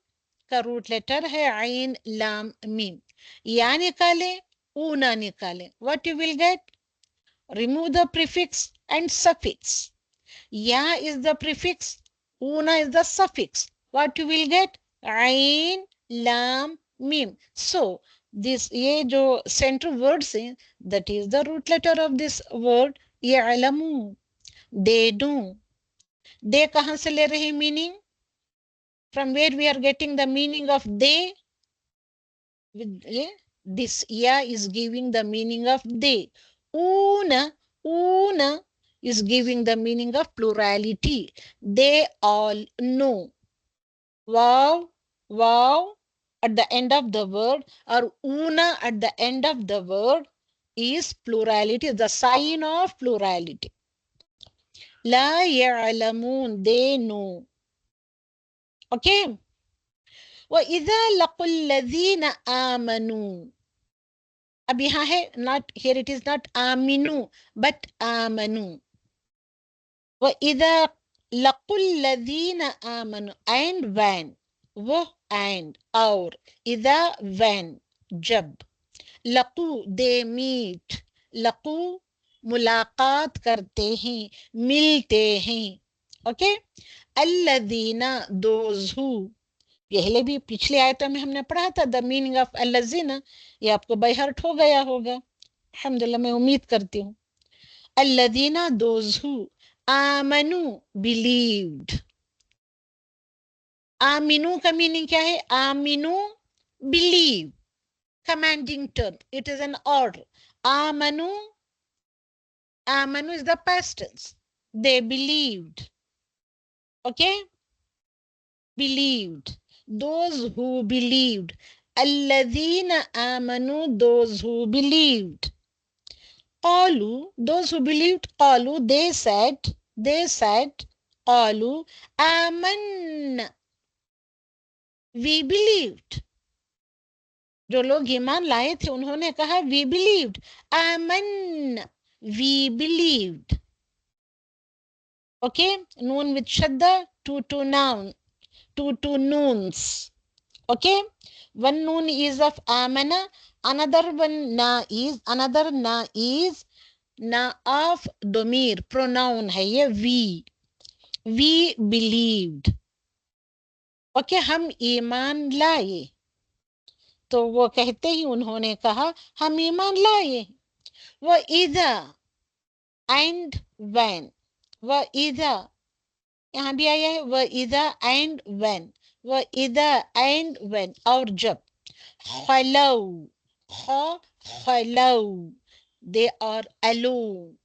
का रूट लेटर है आइन लाम मीम, या निकाले, ऊ ना निकाले, what you will get? Remove the prefix and suffix, या इज द प्रीफिक्स, ऊना is the suffix, what you will get? आइन लाम मीम। सो दिस, ये जो सेंट्रल वर्ड्स हैं, that is the root letter of this word यअलमून, they do. दे कहां से ले रहे मीनिंग? From where we are getting the meaning of they? With this ya is giving the meaning of they. Una is giving the meaning of plurality. They all know. Wow at the end of the word, or una at the end of the word, is plurality, the sign of plurality. La ya'lamun, they know. Okay. وَإِذَا لَقُوا الَّذِينَ آمَنُوا, अब यहाँ है, not here, it is not आमिनु but आमनु। وَإِذَا لَقُوا الَّذِينَ آمَنُوا, and when, वो and, और, إذا when, जब, लकू they meet, लकू मुलाकात करते हैं, मिलते हैं, ओके। अल्लज़ीना, those who, पहले भी पिछले आयत में हमने पढ़ा था द मीनिंग ऑफ अल्लज़ीना, ये आपको बाय हार्ट हो गया होगा, अल्हम्दुलिल्लाह, मैं उम्मीद करती हूँ। अल्लज़ीना, दोज़ हु, आमनु, बिलीव्ड। आमिनु का मीनिंग क्या है? आमिनु, believe, commanding term, it is an order. आमनु, आमनु is the past tense, they believed, okay, believed, those who believed, alladhina amanu, those who believed, qalu, those who believed, qalu, they said, qalu, amanna, we believed. जो लोग ईमान लाए थे उन्होंने कहा we believed, amanna, we believed. Okay, noon with shadda, two noun, two noons. Okay, one noon is of amana, another na is na of domir, pronoun है ये we believed. Okay, हम ईमान लाए, तो वो कहते ही उन्होंने कहा हम ईमान लाए. वो इधा and when, वो इधा यहाँ भी आया है, वो इधा and when, वो इधा and when, और जब खलौ, खलौ, they are alone,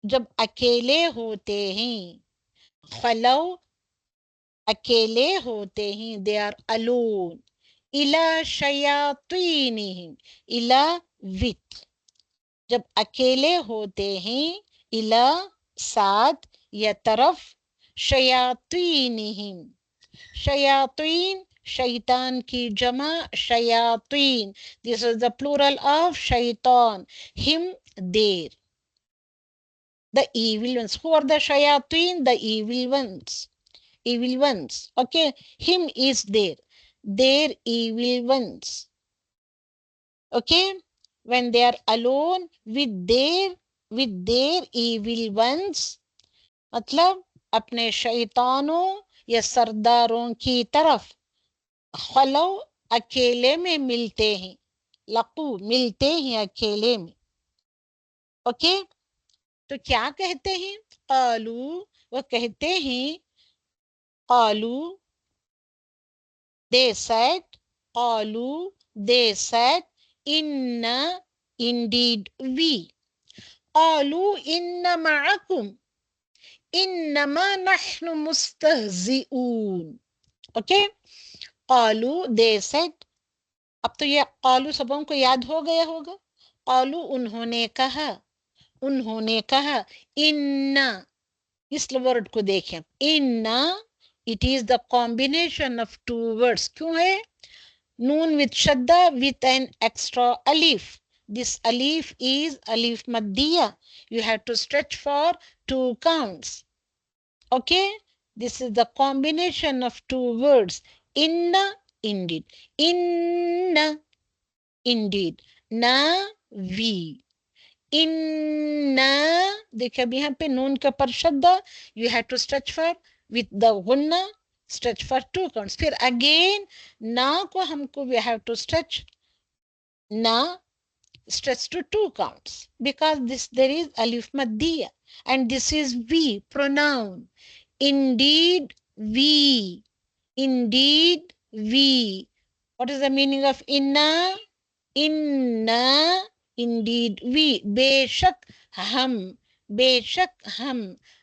जब अकेले होते हैं, खलौ अकेले होते हैं, they are alone, इला शयातीनिहिम, इला with, जब अकेले होते हैं, इला साथ या तरफ, शयातीनिहिम, शयातीन शैतान की जमा शयातीन, this is the plural of shaitan, him there, the evil ones. Who are the shayateen? The evil ones. Okay, him is there, their evil ones. Okay, when they are alone with their evil ones, मतलब अपने शैतानों या सरदारों की तरफ, खलो अकेले में मिलते हैं, लकू मिलते हैं अकेले में. ओके, तो क्या कहते हैं, कालू, वो कहते हैं, Kalu they said, qalu, they said, inna, indeed we, qalu inna ma'akum, innama nahnu mustahzi'un. Okay, qalu, they said, अब तो ये qalu सबों को याद हो गया होगा. qalu उन्होंने कहा, inna, इस वर्ड को देखें, inna, it is the combination of two words. क्यों है? Noon with shadda with an extra alif. This alif is alif maddiya. You have to stretch for 2 counts. Okay, this is the combination of 2 words. Inna, indeed. Inna, indeed. Na, we. Inna, देखिए अभी यहाँ पे नून के पर शद्दा, you have to stretch for with the gunna, stretch for 2 counts. फिर again ना को हमको we have to stretch na, stretch to 2 counts, because this there is alif maddiya and this is we, pronoun. Indeed we, indeed we. What is the meaning of inna? Inna, indeed we, बेशक हम,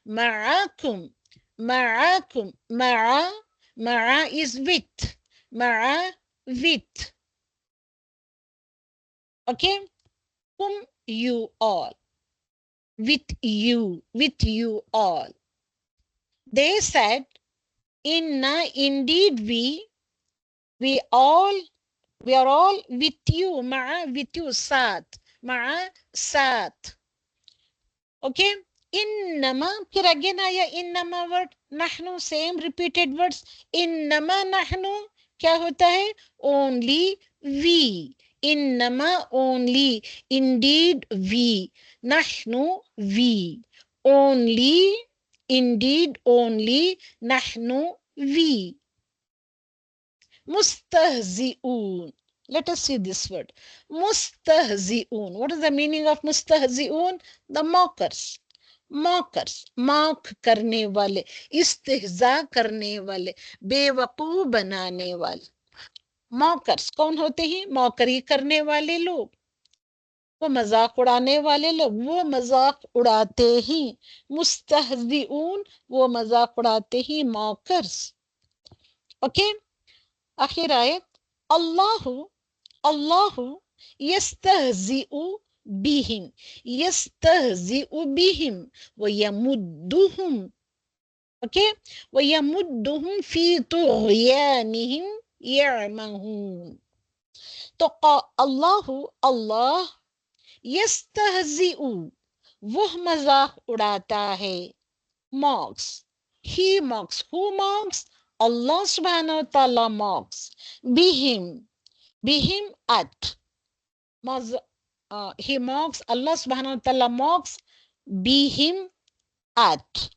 ma'akum, ma'a is with, with. Okay, you all, with you all. They said, inna, indeed we are all with you, ma'a, with you, ma'a, okay. Innama, फिर again आया innama word, nahnu, same repeated words. Innama nahnu, क्या होता है? Only we. Innama, only. Indeed we. Nahnu, we. Only, indeed only. Nahnu, we. Mustahzi'un. Let us see this word. Mustahzi'un. What is the meaning of mustahzi'un? The mockers. mock करने वाले, इस्तेहजा करने वाले, बेवकूफ बनाने वाले. मॉकर्स कौन होते हैं? मौकरी करने वाले लोग, वो मजाक उड़ाने वाले लोग, वो मजाक उड़ाते ही. मुस्तहज़िऊन, वो मजाक उड़ाते ही, मॉकर्स. ओके, आखिर आयत, अल्लाहु यस्तहज़िउ bihim, yastahzi'u bihim, wa yamudduhum, okay, wa yamudduhum fi tughyanihim ya'mahun. तो अल्लाह यस्तहज़िउ, वह मजाक उड़ाता है, mocks, he mocks, who mocks, Allah subhanahu wa ta'ala mocks, bihim at, he mocks, Allah subhanahu wa ta'ala mocks bihim at,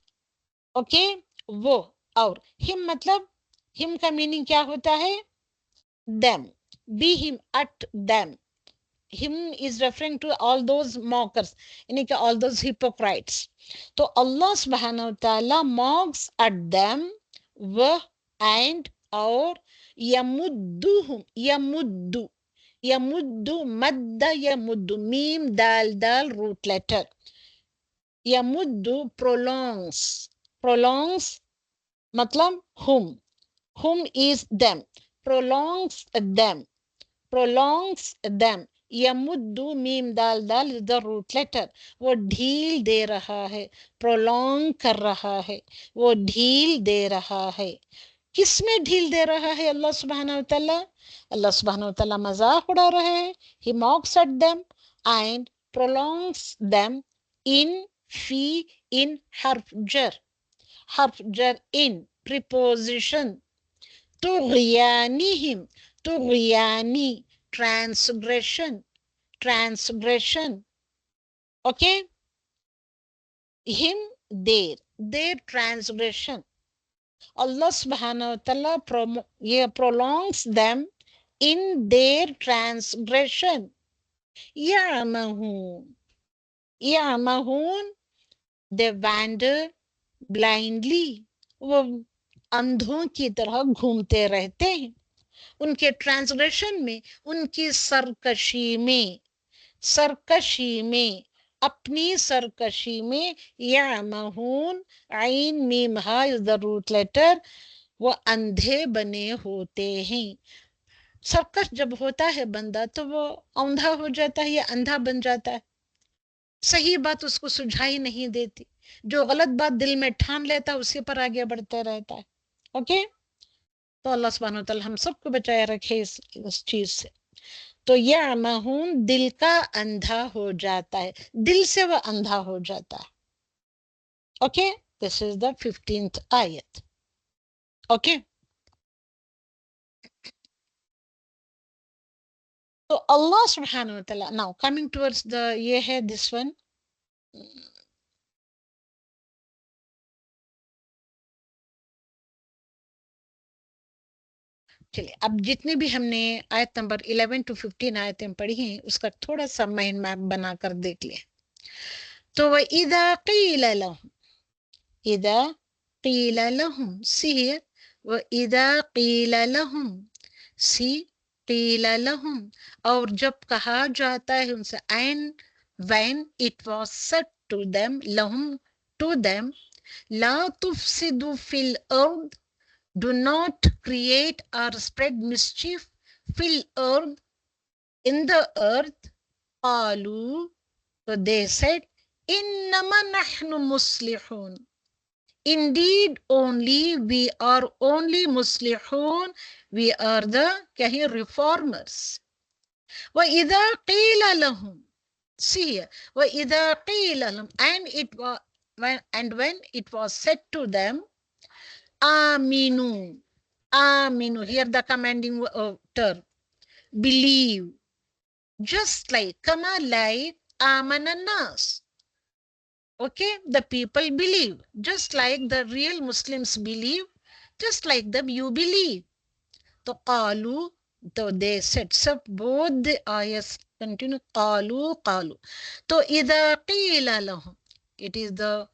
okay, वो और him मतलब him का meaning क्या होता है, them, bihim at them, him is referring to all those mockers, यानी कि all those hypocrites. तो Allah subhanahu wa ta'ala mocks at them, वह and और यमुद्दुहुम, यमुद्दु मद्दा यमुद्दु, मीम दाल दाल रूट लेटर, यमुद्दु prolongs मतलब whom is them, prolongs them, यमुद्दु मीम दाल दाल इज द रूट लेटर, वो ढील दे रहा है, प्रोलॉन्ग कर रहा है, वो ढील दे रहा है, किसमें ढील दे रहा है अल्लाह सुब्हानहू व तआला, अल्लाह सुब्हानहू व तआला मजाक उड़ा रहे हैं, he mocks at them and prolongs them in fi in harf jar in preposition, तुग़यानिहिम, तुग़यानी transgression, okay, him their transgression, Allah subhanahu wa ta'ala prolongs them in their transgression, ya'mahun, they wander blindly, वो अंधों की तरह घूमते रहते हैं, उनके transgression में, उनकी सरकशी में अपनी सरकशी में, यामहून आइन मीम हा इज द रूट लेटर, वो अंधे बने होते हैं। सरकश जब होता है बंदा तो वो औंधा हो जाता है या अंधा बन जाता है, सही बात उसको सुझाई नहीं देती, जो गलत बात दिल में ठान लेता है उसी पर आगे बढ़ते रहता है, ओके। तो अल्लाह सुब्हानहू व तआला हम सबको बचाए रखे इस चीज से। तो यामहून दिल का अंधा हो जाता है, दिल से वह अंधा हो जाता है, okay. This is the 15th आयत, ओके। तो अल्लाह सुब्हानहू व तआला, नाउ कमिंग टुवर्ड्स द, ये है दिस वन, चलिए अब जितने भी हमने आयत नंबर 11 to 15 आयतें पढ़ी हैं उसका थोड़ा सा माइंड मैप बनाकर देख लें। तो वह इदा क़ील लहुम, सी हियर, वह इदा क़ील लहुम, सी क़ील लहुम, और जब कहा जाता है उनसे, and when it was said to them, लहुम टू देम, ला तुफसिदु फिल अर्द, do not create or spread mischief fil earth, in the earth, qalu, so they said, innama nahnu muslihun, indeed only we are only muslihun, we are the reformers. Wa idha qila lahum, see here, wa idha qila lahum, and it was when it was said to them, Aminu. Aminu. Here the commanding term. Believe. Just like, kama like, amananas. Okay, the people believe. Just like the real Muslims believe, just like them you believe. So qalu, so they said, so both the ayahs continue, qalu. So idha qila lahum, it is the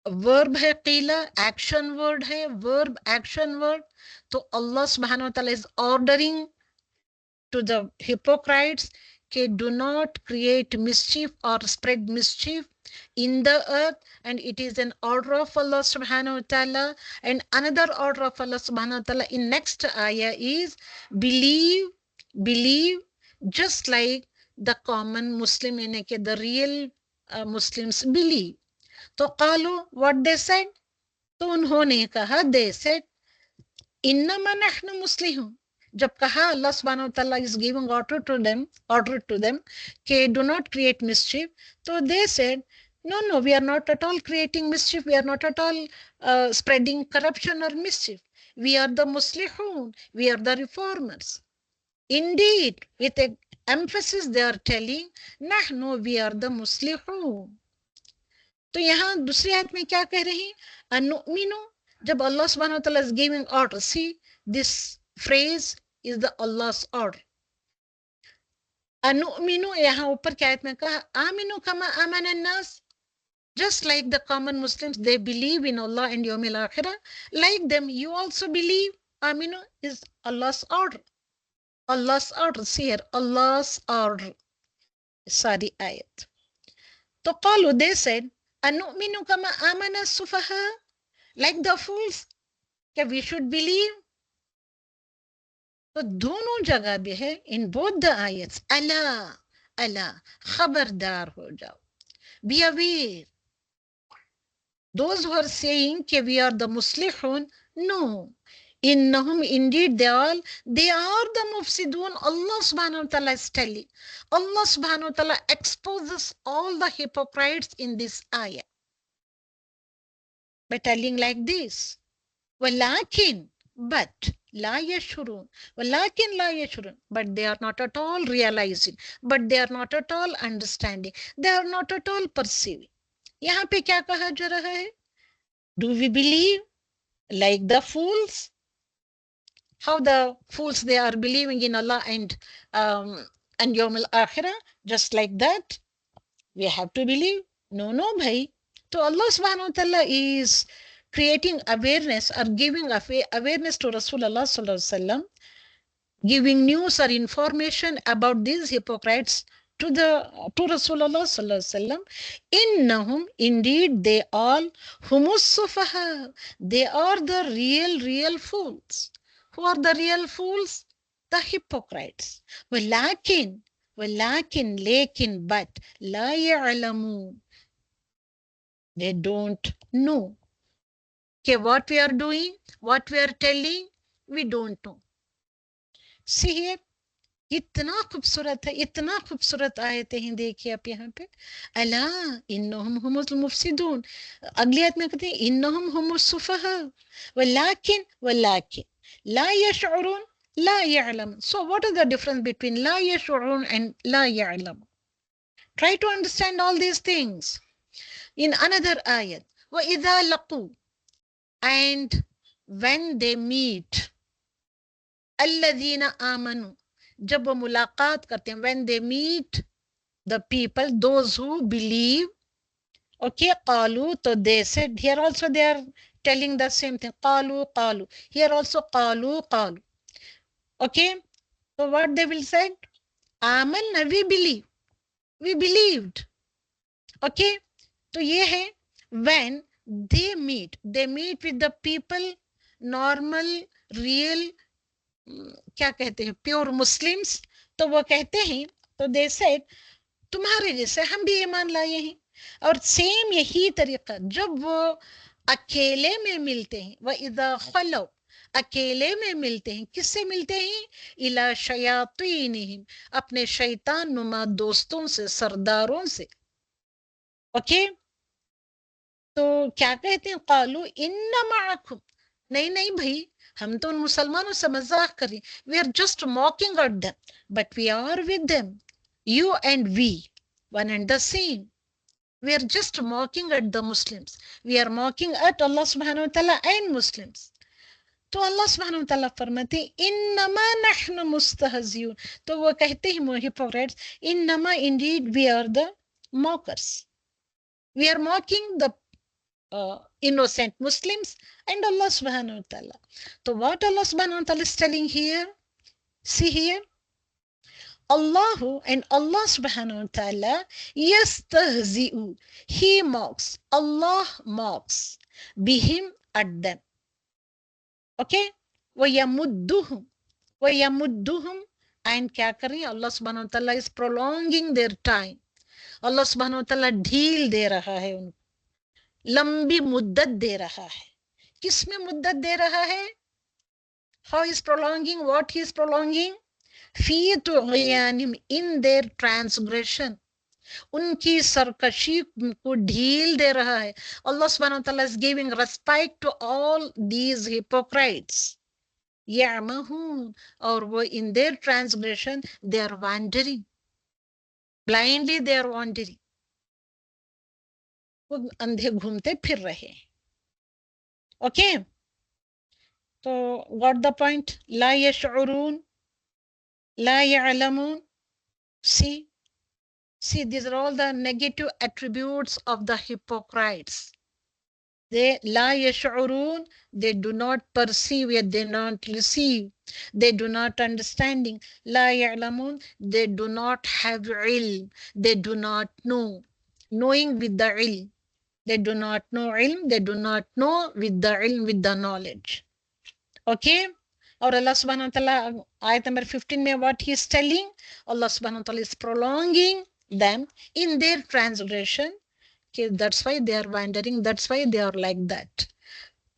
verb है, कीला action word है, verb action word. तो अल्लाह सुब्हानहू व तआला is ordering to the हिपोक्राइट्स के do not create mischief और spread mischief in the earth, and it is an order of Allah subhanahu wa ta'ala. And another order of Allah subhanahu wa ta'ala in next ayah is believe, just like the common Muslim, यानी कि the real Muslims believe. तो qalu, what they said? तो उन्होंने कहा, they said, इन्नमा नहनु मुस्लिहून. जब कहा अल्लाह सुब्हानहू व तआला is giving order to them कि do not create mischief, तो they said, no, we are not at all creating mischief, we are not at all spreading corruption or mischief, we are the muslihun, we are the reformers. Indeed, with an emphasis they are telling, nahnu, we are the muslihun. तो यहाँ दूसरी आयत में क्या कह रही हैं? अनुमिनु, जब अल्लाह सुब्हानहू व तआला is giving order, see this phrase is the Allah's order. अनुमिनु, यहाँ ऊपर की आयत में कहा आमिनु कमा आमन अन्नास, just like the common Muslims, they believe in Allah and Yawmil Akhirah, like them you also believe. Aminu is Allah's order. Allah's order, see here, Allah's order. Sorry, ayat. तो qalu, they said, anu'minu kama amana sufaha, like the fools, that we should believe. तो दोनों जगह भी है, in both the ayats, अला खबरदार हो जाओ, be aware. Those who are saying that we are the muslihun, no, innahum, indeed they are the mufsidun. Allah subhanahu wa ta'ala is telling, Allah subhanahu wa ta'ala exposes all the hypocrites in this ayah by telling like this, walakin, but la yashurun, walakin la yashurun, but they are not at all realizing, but they are not at all understanding, they are not at all perceiving. यहाँ पे क्या कहा जा रहा है? Do we believe like the fools? How the fools, they are believing in Allah and Yawm al-Akhirah, just like that we have to believe? No, bhai. So Allah subhanahu wa ta'ala is creating awareness or giving awareness to Rasulullah sallallahu alaihi wasallam, giving news or information about these hypocrites to Rasulullah sallallahu alaihi wasallam. Innahum, indeed they all, humus sufaha, they are the real fools. Who are the real fools? The hypocrites. Walakin, lekin, but la ya'lamun, they don't know. Okay, what we are doing, what we are telling, we don't know. See here, इतना खूबसूरत आयतें हैं, देखिए आप यहाँ पे, अला इन्नहुम हुमुल मुफसिदून, अगली आयत में कहते हैं इन्नहुम हुमुस सुफहा, वलाकिन ला यशउरून ला यअलम. So what is the difference between la yash'urun and la ya'lam? Try to understand all these things. In another ayat, wa idha laqu, and when they meet, alladhina amanu, जब वो मुलाकात करते हैं, when they meet the people, those who believe, okay, qalu, so they said, here also they are telling the same thing, qalu, here also qalu, okay, so what they will say? Amanna, we believed, okay. तो ये है when they meet with the people, normal, real, क्या कहते हैं, pure Muslims, तो वो कहते हैं, तो दे सेड, तुम्हारे जैसे हम भी ईमान लाए हैं. और सेम यही तरीका जब वो अकेले में मिलते हैं, वह इदा खलो, अकेले में मिलते हैं, किससे मिलते हैं? इला शयातीनिहिम, अपने शैतान नुमा दोस्तों से, सरदारों से. ओके, तो क्या कहते हैं? कालू इन्ना माअकुम, नहीं भाई, हम तो उन मुसलमानों से मजाक कर रहे हैं, we are just mocking at them, but we are with them, you and we, one and the same. We are just mocking at the Muslims, we are mocking at Allah subhanahu wa ta'ala and Muslims. तो अल्लाह सुब्हानहू व तआला फरमाते इन्नमा नहनु मुस्तहजिऊन, तो वो कहते हैं hypocrites, इन्नमा, indeed we are the mockers, we are mocking the innocent Muslims and Allah subhanahu wa ta'ala. So what Allah subhanahu wa ta'ala is telling here? See here, Allahu and Allah subhanahu wa ta'ala yastahzi'u, he mocks, Allah mocks, bihim, at them. Okay, وَيَمُدُّهُمْ and क्या कर रही है, अल्लाह सुब्हानहू व तआला is prolonging their time, अल्लाह सुब्हानहू व तआला ढील दे रहा है, उनको लंबी मुद्दत दे रहा है। किस में मुद्दत दे रहा है? How is prolonging, what he is prolonging? फी तुग़यानिम, इन देयर ट्रांसग्रेशन, उनकी सरकशी को ढील दे रहा है। अल्लाह सुब्हानहू व तआला is giving respect to all these hypocrites यअमहून, और वो in their transgression they are wandering, blindly they are wandering, वो अंधे घूमते फिर रहे। ओके, तो गॉट द पॉइंट? ला यशउरून, ला यअलमून। See, these are all the negative attributes of the hypocrites. They la yash'urun, they do not perceive yet they do not receive, they do not understanding. La ya'lamun, they do not have ilm, they do not know, knowing with the ilm. They do not know ilm, they do not know with the ilm, with the knowledge. Okay? और अल्लाह सुब्हानहू व तआला आयत number 15 में what he is telling, Allah subhanahu wa ta'ala is prolonging them in their transgression. Okay, that's why they are wandering, that's why they are like that.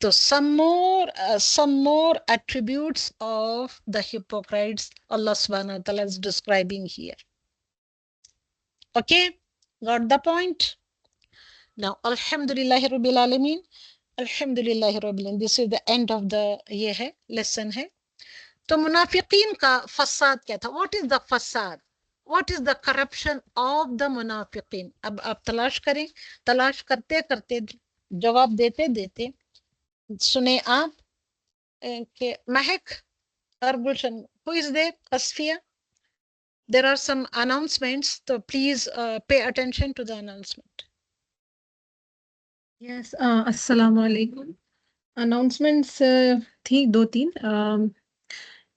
So some more attributes of the hypocrites Allah subhanahu wa ta'ala is describing here. Okay, got the point? Now alhamdulillahi rabbil alamin, alhamdulillahi rabbil alamin, this is the end of the ये है lesson है। तो मुनाफिकीन का फसाद क्या था? What is the फसाद? What is the corruption of the मुनाफिकीन? अब आप तलाश करें, तलाश करते करते जवाब देते देते सुने आप कि महक और गुलशन, who is there? Asfiya, there are some announcements, so please pay attention to the announcement. Yes, अस्सलाम वालेकुम। Announcements थी 2-3।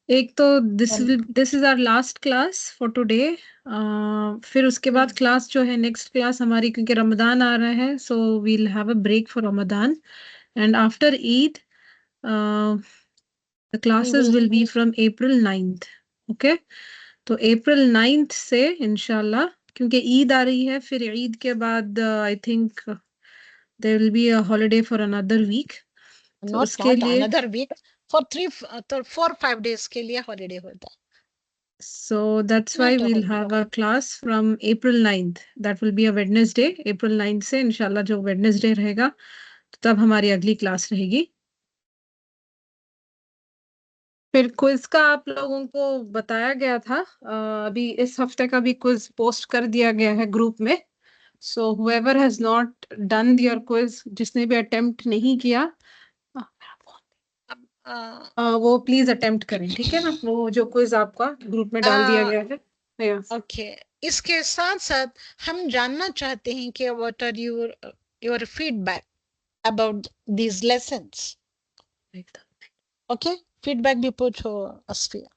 एक तो this is our last class for today. फिर उसके बाद क्लास जो है नेक्स्ट क्लास हमारी, क्योंकि रमजान आ रहा है, so we'll have a break for Ramadan, and after Eid the classes will be from April 9th. Okay, तो April 9th से इंशाल्लाह, क्योंकि ईद आ रही है, फिर ईद के बाद I think there will be a holiday for another week. तो उसके लिए another week, for 4-5 days के लिए holiday होता है। So that's why we'll have a class from April 9th. That will be a Wednesday. April 9th से इंशाल्लाह जो Wednesday रहेगा, तो तब हमारी अगली क्लास रहेगी। फिर क्विज का आप लोगों को बताया गया था, अभी इस हफ्ते का भी क्विज पोस्ट कर दिया गया है ग्रुप में। So whoever has not done their quiz, जिसने भी अटेम्प्ट नहीं किया, वो प्लीज अटेम्प्ट करें, ठीक है ना? वो जो क्विज आपका ग्रुप में डाल दिया गया है। ओके, इसके साथ साथ हम जानना चाहते हैं कि what are your feedback about these lessons. Okay, feedback भी पूछो अस्फिया,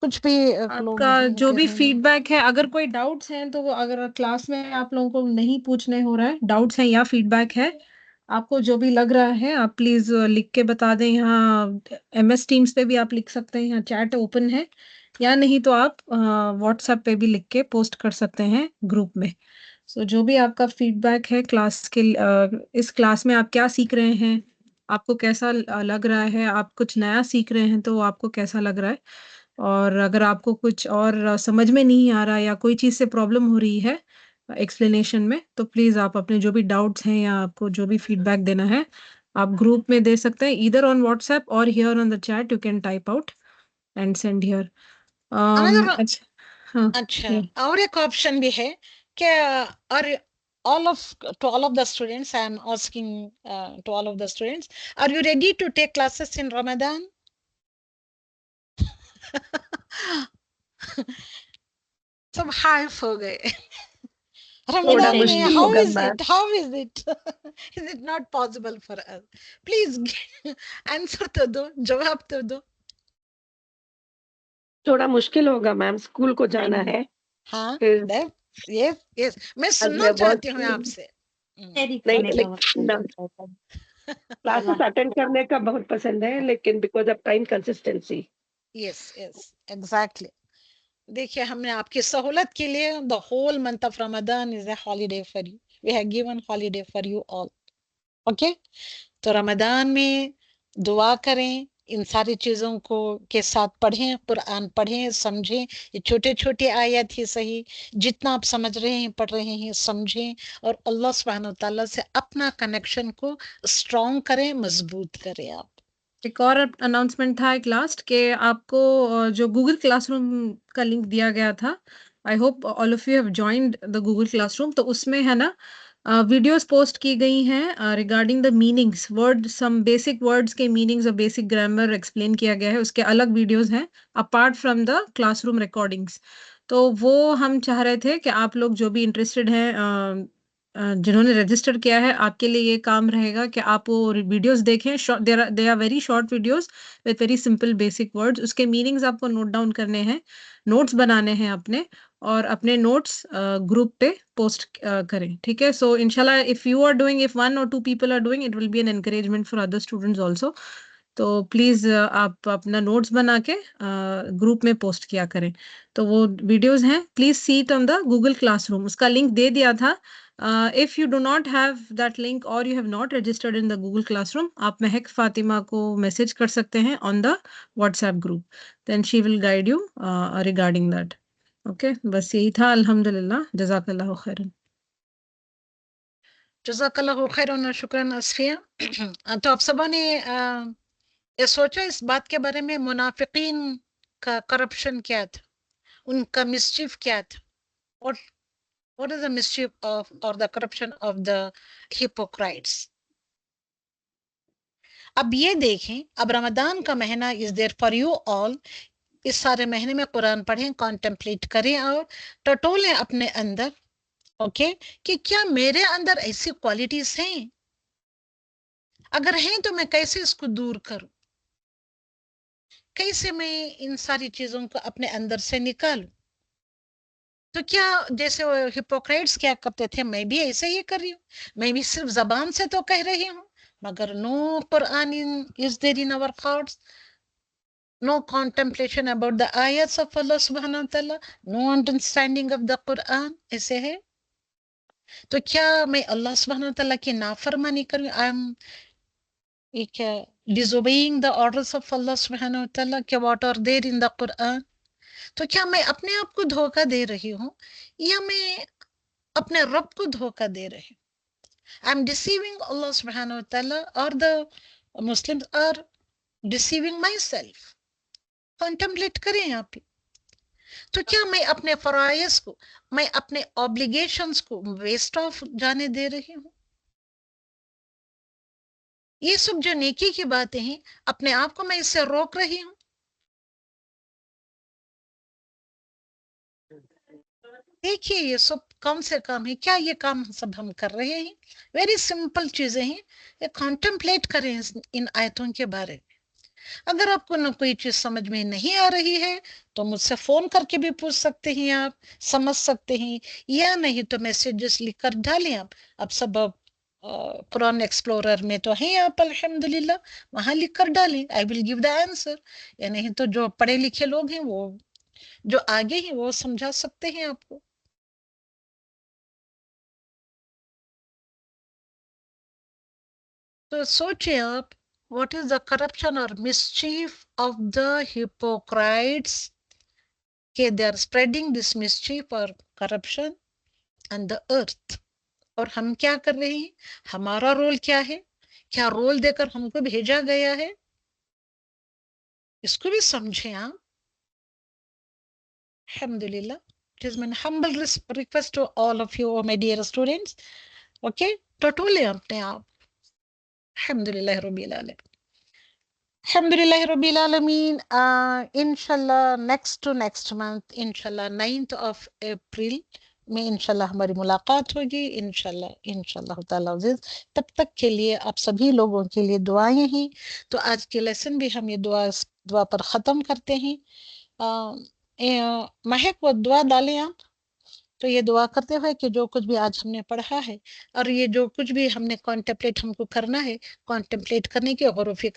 कुछ भी आपका जो भी फीडबैक है, अगर कोई डाउट्स हैं तो अगर क्लास में आप लोगों को नहीं पूछने हो रहा है, डाउट्स हैं या फीडबैक है, आपको जो भी लग रहा है आप प्लीज लिख के बता दें। यहाँ MS टीम्स पे भी आप लिख सकते हैं, यहाँ चैट ओपन है, या नहीं तो आप व्हाट्सएप पे भी लिख के पोस्ट कर सकते हैं ग्रुप में। सो जो भी आपका फीडबैक है क्लास के, इस क्लास में आप क्या सीख रहे हैं, आपको कैसा लग रहा है, आप कुछ नया सीख रहे हैं तो आपको कैसा लग रहा है, और अगर आपको कुछ और समझ में नहीं आ रहा या कोई चीज़ से प्रॉब्लम हो रही है एक्सप्लेनेशन में, तो प्लीज़ आप अपने जो भी डाउट्स हैं या आपको जो भी फीडबैक देना है, आप ग्रुप में दे सकते हैं, ईदर ऑन व्हाट्सएप और here on the chat, you can type out and send here. अच्छा, और एक ऑप्शन भी है कि और all of the students, I am asking to all of the students, are you ready to take classes in Ramadan? सब हाइफ हो गए। रमजान में how is it is it not possible for us? Please answer तो दो, जवाब तो दो। थोड़ा मुश्किल होगा मैम, स्कूल को जाना है। हाँ, यस, मैं सुनना चाहती हूँ आपसे। क्लासेस अटेंड करने का बहुत पसंद है, लेकिन because of time consistency yes yes exactly. देखिए हमने आपकी सहूलत के लिए the whole month of Ramzan is a holiday for you, we have given holiday for you all. Okay, तो रमजान में दुआ करें, इन सारी चीज़ों को के साथ पढ़ें, कुरान पढ़ें, समझें। ये छोटे छोटे आयत ही सही, जितना आप समझ रहे हैं, पढ़ रहे हैं, समझें और अल्लाह सुब्हानहू तआला से अपना कनेक्शन को स्ट्रॉन्ग करें, मजबूत करें आप। एक और अनाउंसमेंट था, एक लास्ट, कि आपको जो गूगल क्लासरूम का लिंक दिया गया था, I hope all of you have joined the Google classroom, तो उसमें है ना वीडियोस पोस्ट की गई हैं regarding the meanings, word, some basic words के मीनिंग्स और बेसिक ग्रामर एक्सप्लेन किया गया है, उसके अलग वीडियोस हैं apart from the classroom recordings. तो वो हम चाह रहे थे कि आप लोग जो भी इंटरेस्टेड हैं, जिन्होंने रजिस्टर किया है, आपके लिए ये काम रहेगा कि आप वो वीडियोस देखें। They are very short videos with very simple basic words, उसके मीनिंग्स आपको नोट डाउन करने हैं, नोट्स बनाने हैं अपने, और अपने नोट्स ग्रुप पे पोस्ट करें, ठीक है? सो इंशाल्लाह if you are doing, if 1 or 2 people are doing, it will be an encouragement for other students also. तो प्लीज़ आप अपना नोट्स बना के ग्रुप में पोस्ट किया करें। तो वो वीडियोज़ हैं, please see it on the Google classroom, उसका लिंक दे दिया था। If you do not have that link और you have not registered in the Google classroom, आप महक फातिमा को मैसेज कर सकते हैं on the WhatsApp group, then she will guide you regarding that. Okay, बस यही था। अल्हम्दुलिल्लाह, जज़ाकल्लाहु खैरन। जज़ाकल्लाहु खैरन और शुक्रान अस्फिया। तो आप सबों ने ये सोचा इस बात के बारे में, मुनाफिकीन का करप्शन क्या था, उनका मिसचिफ क्या था, और what is the mischief of or the corruption of the hypocrites? अब ये देखें, अब रमजान का महीना is there for you all. इस सारे महीने में कुरान पढ़ें, कॉन्टेम्पलेट करें और टटोलें अपने अंदर, ओके, कि क्या मेरे अंदर ऐसी क्वालिटीज हैं, अगर हैं तो मैं कैसे इसको दूर करूं, कैसे मैं इन सारी चीजों को अपने अंदर से निकालूं। तो क्या जैसे वो हिपोक्रेट्स क्या करते थे, मैं भी ऐसे ही कर रही हूँ, मैं भी सिर्फ जबान से तो कह रही हूँ, मगर no Quran is there in our hearts, no contemplation about the ayats of Allah subhanahu wa ta'ala, no understanding of the Quran, ऐसे है। तो क्या मैं अल्लाह सुब्हानहू तआला की नाफरमानी करूं, आई एम क्या disobeying the orders of Allah subhanahu wa ta'ala, क्या what are there in the Quran? तो क्या मैं अपने आप को धोखा दे रही हूँ या मैं अपने रब को धोखा दे रही हूँ? आई एम डिसीविंग अल्लाह सुब्हानहू व तआला और the Muslims are deceiving myself. Contemplate करें यहाँ पे। तो क्या मैं अपने फराइज को, मैं अपने ऑब्लिगेशंस को वेस्ट ऑफ जाने दे रही हूँ? ये सब जो नेकी की बातें हैं, अपने आप को मैं इससे रोक रही हूँ? देखिए ये सब कौन से काम है, क्या ये काम सब हम कर रहे हैं? वेरी सिंपल चीजें हैं, ये कॉन्टेम्पलेट करें इन आयतों के बारे में। अगर आपको न कोई चीज समझ में नहीं आ रही है तो मुझसे फोन करके भी पूछ सकते हैं, आप समझ सकते हैं, या नहीं तो मैसेजेस लिखकर डालें आप। अब सब कुरान एक्सप्लोरर में तो हैं आप, अल्हम्दुलिल्लाह, वहां लिख कर डालें, I will give the answer. या नहीं तो जो पढ़े लिखे लोग हैं, वो जो आगे हैं, वो समझा सकते हैं आपको। तो सोचिए आप, what is the corruption or mischief of the hypocrites? Okay, they are spreading this mischief or corruption on the earth. और हम क्या कर रहे हैं, हमारा रोल क्या है, क्या रोल देकर हमको भेजा गया है, इसको भी समझें आप। Alhamdulillah, it is my humble request to all of you, my dear students, okay, टटोले अपने आप। Alhamdulillah Rabbil Alamin, Alhamdulillah Rabbil Alameen। Inshallah next to next month, Inshallah 9th of April में इंशाल्लाह हमारी मुलाकात होगी, इंशाल्लाह इंशाल्लाह ताला अज़ीज़। तब तक के लिए आप सभी लोगों के लिए दुआएं हैं। तो आज के लेसन भी हम ये दुआ पर ख़त्म करते हैं। महक वो दुआ डालें आप। तो ये दुआ करते हुए कि जो कुछ भी आज हमने पढ़ा है और ये जो कुछ भी हमने कॉन्टेम्पलेट हमको करना है, कॉन्टेम्पलेट करने के गौर व फिक्र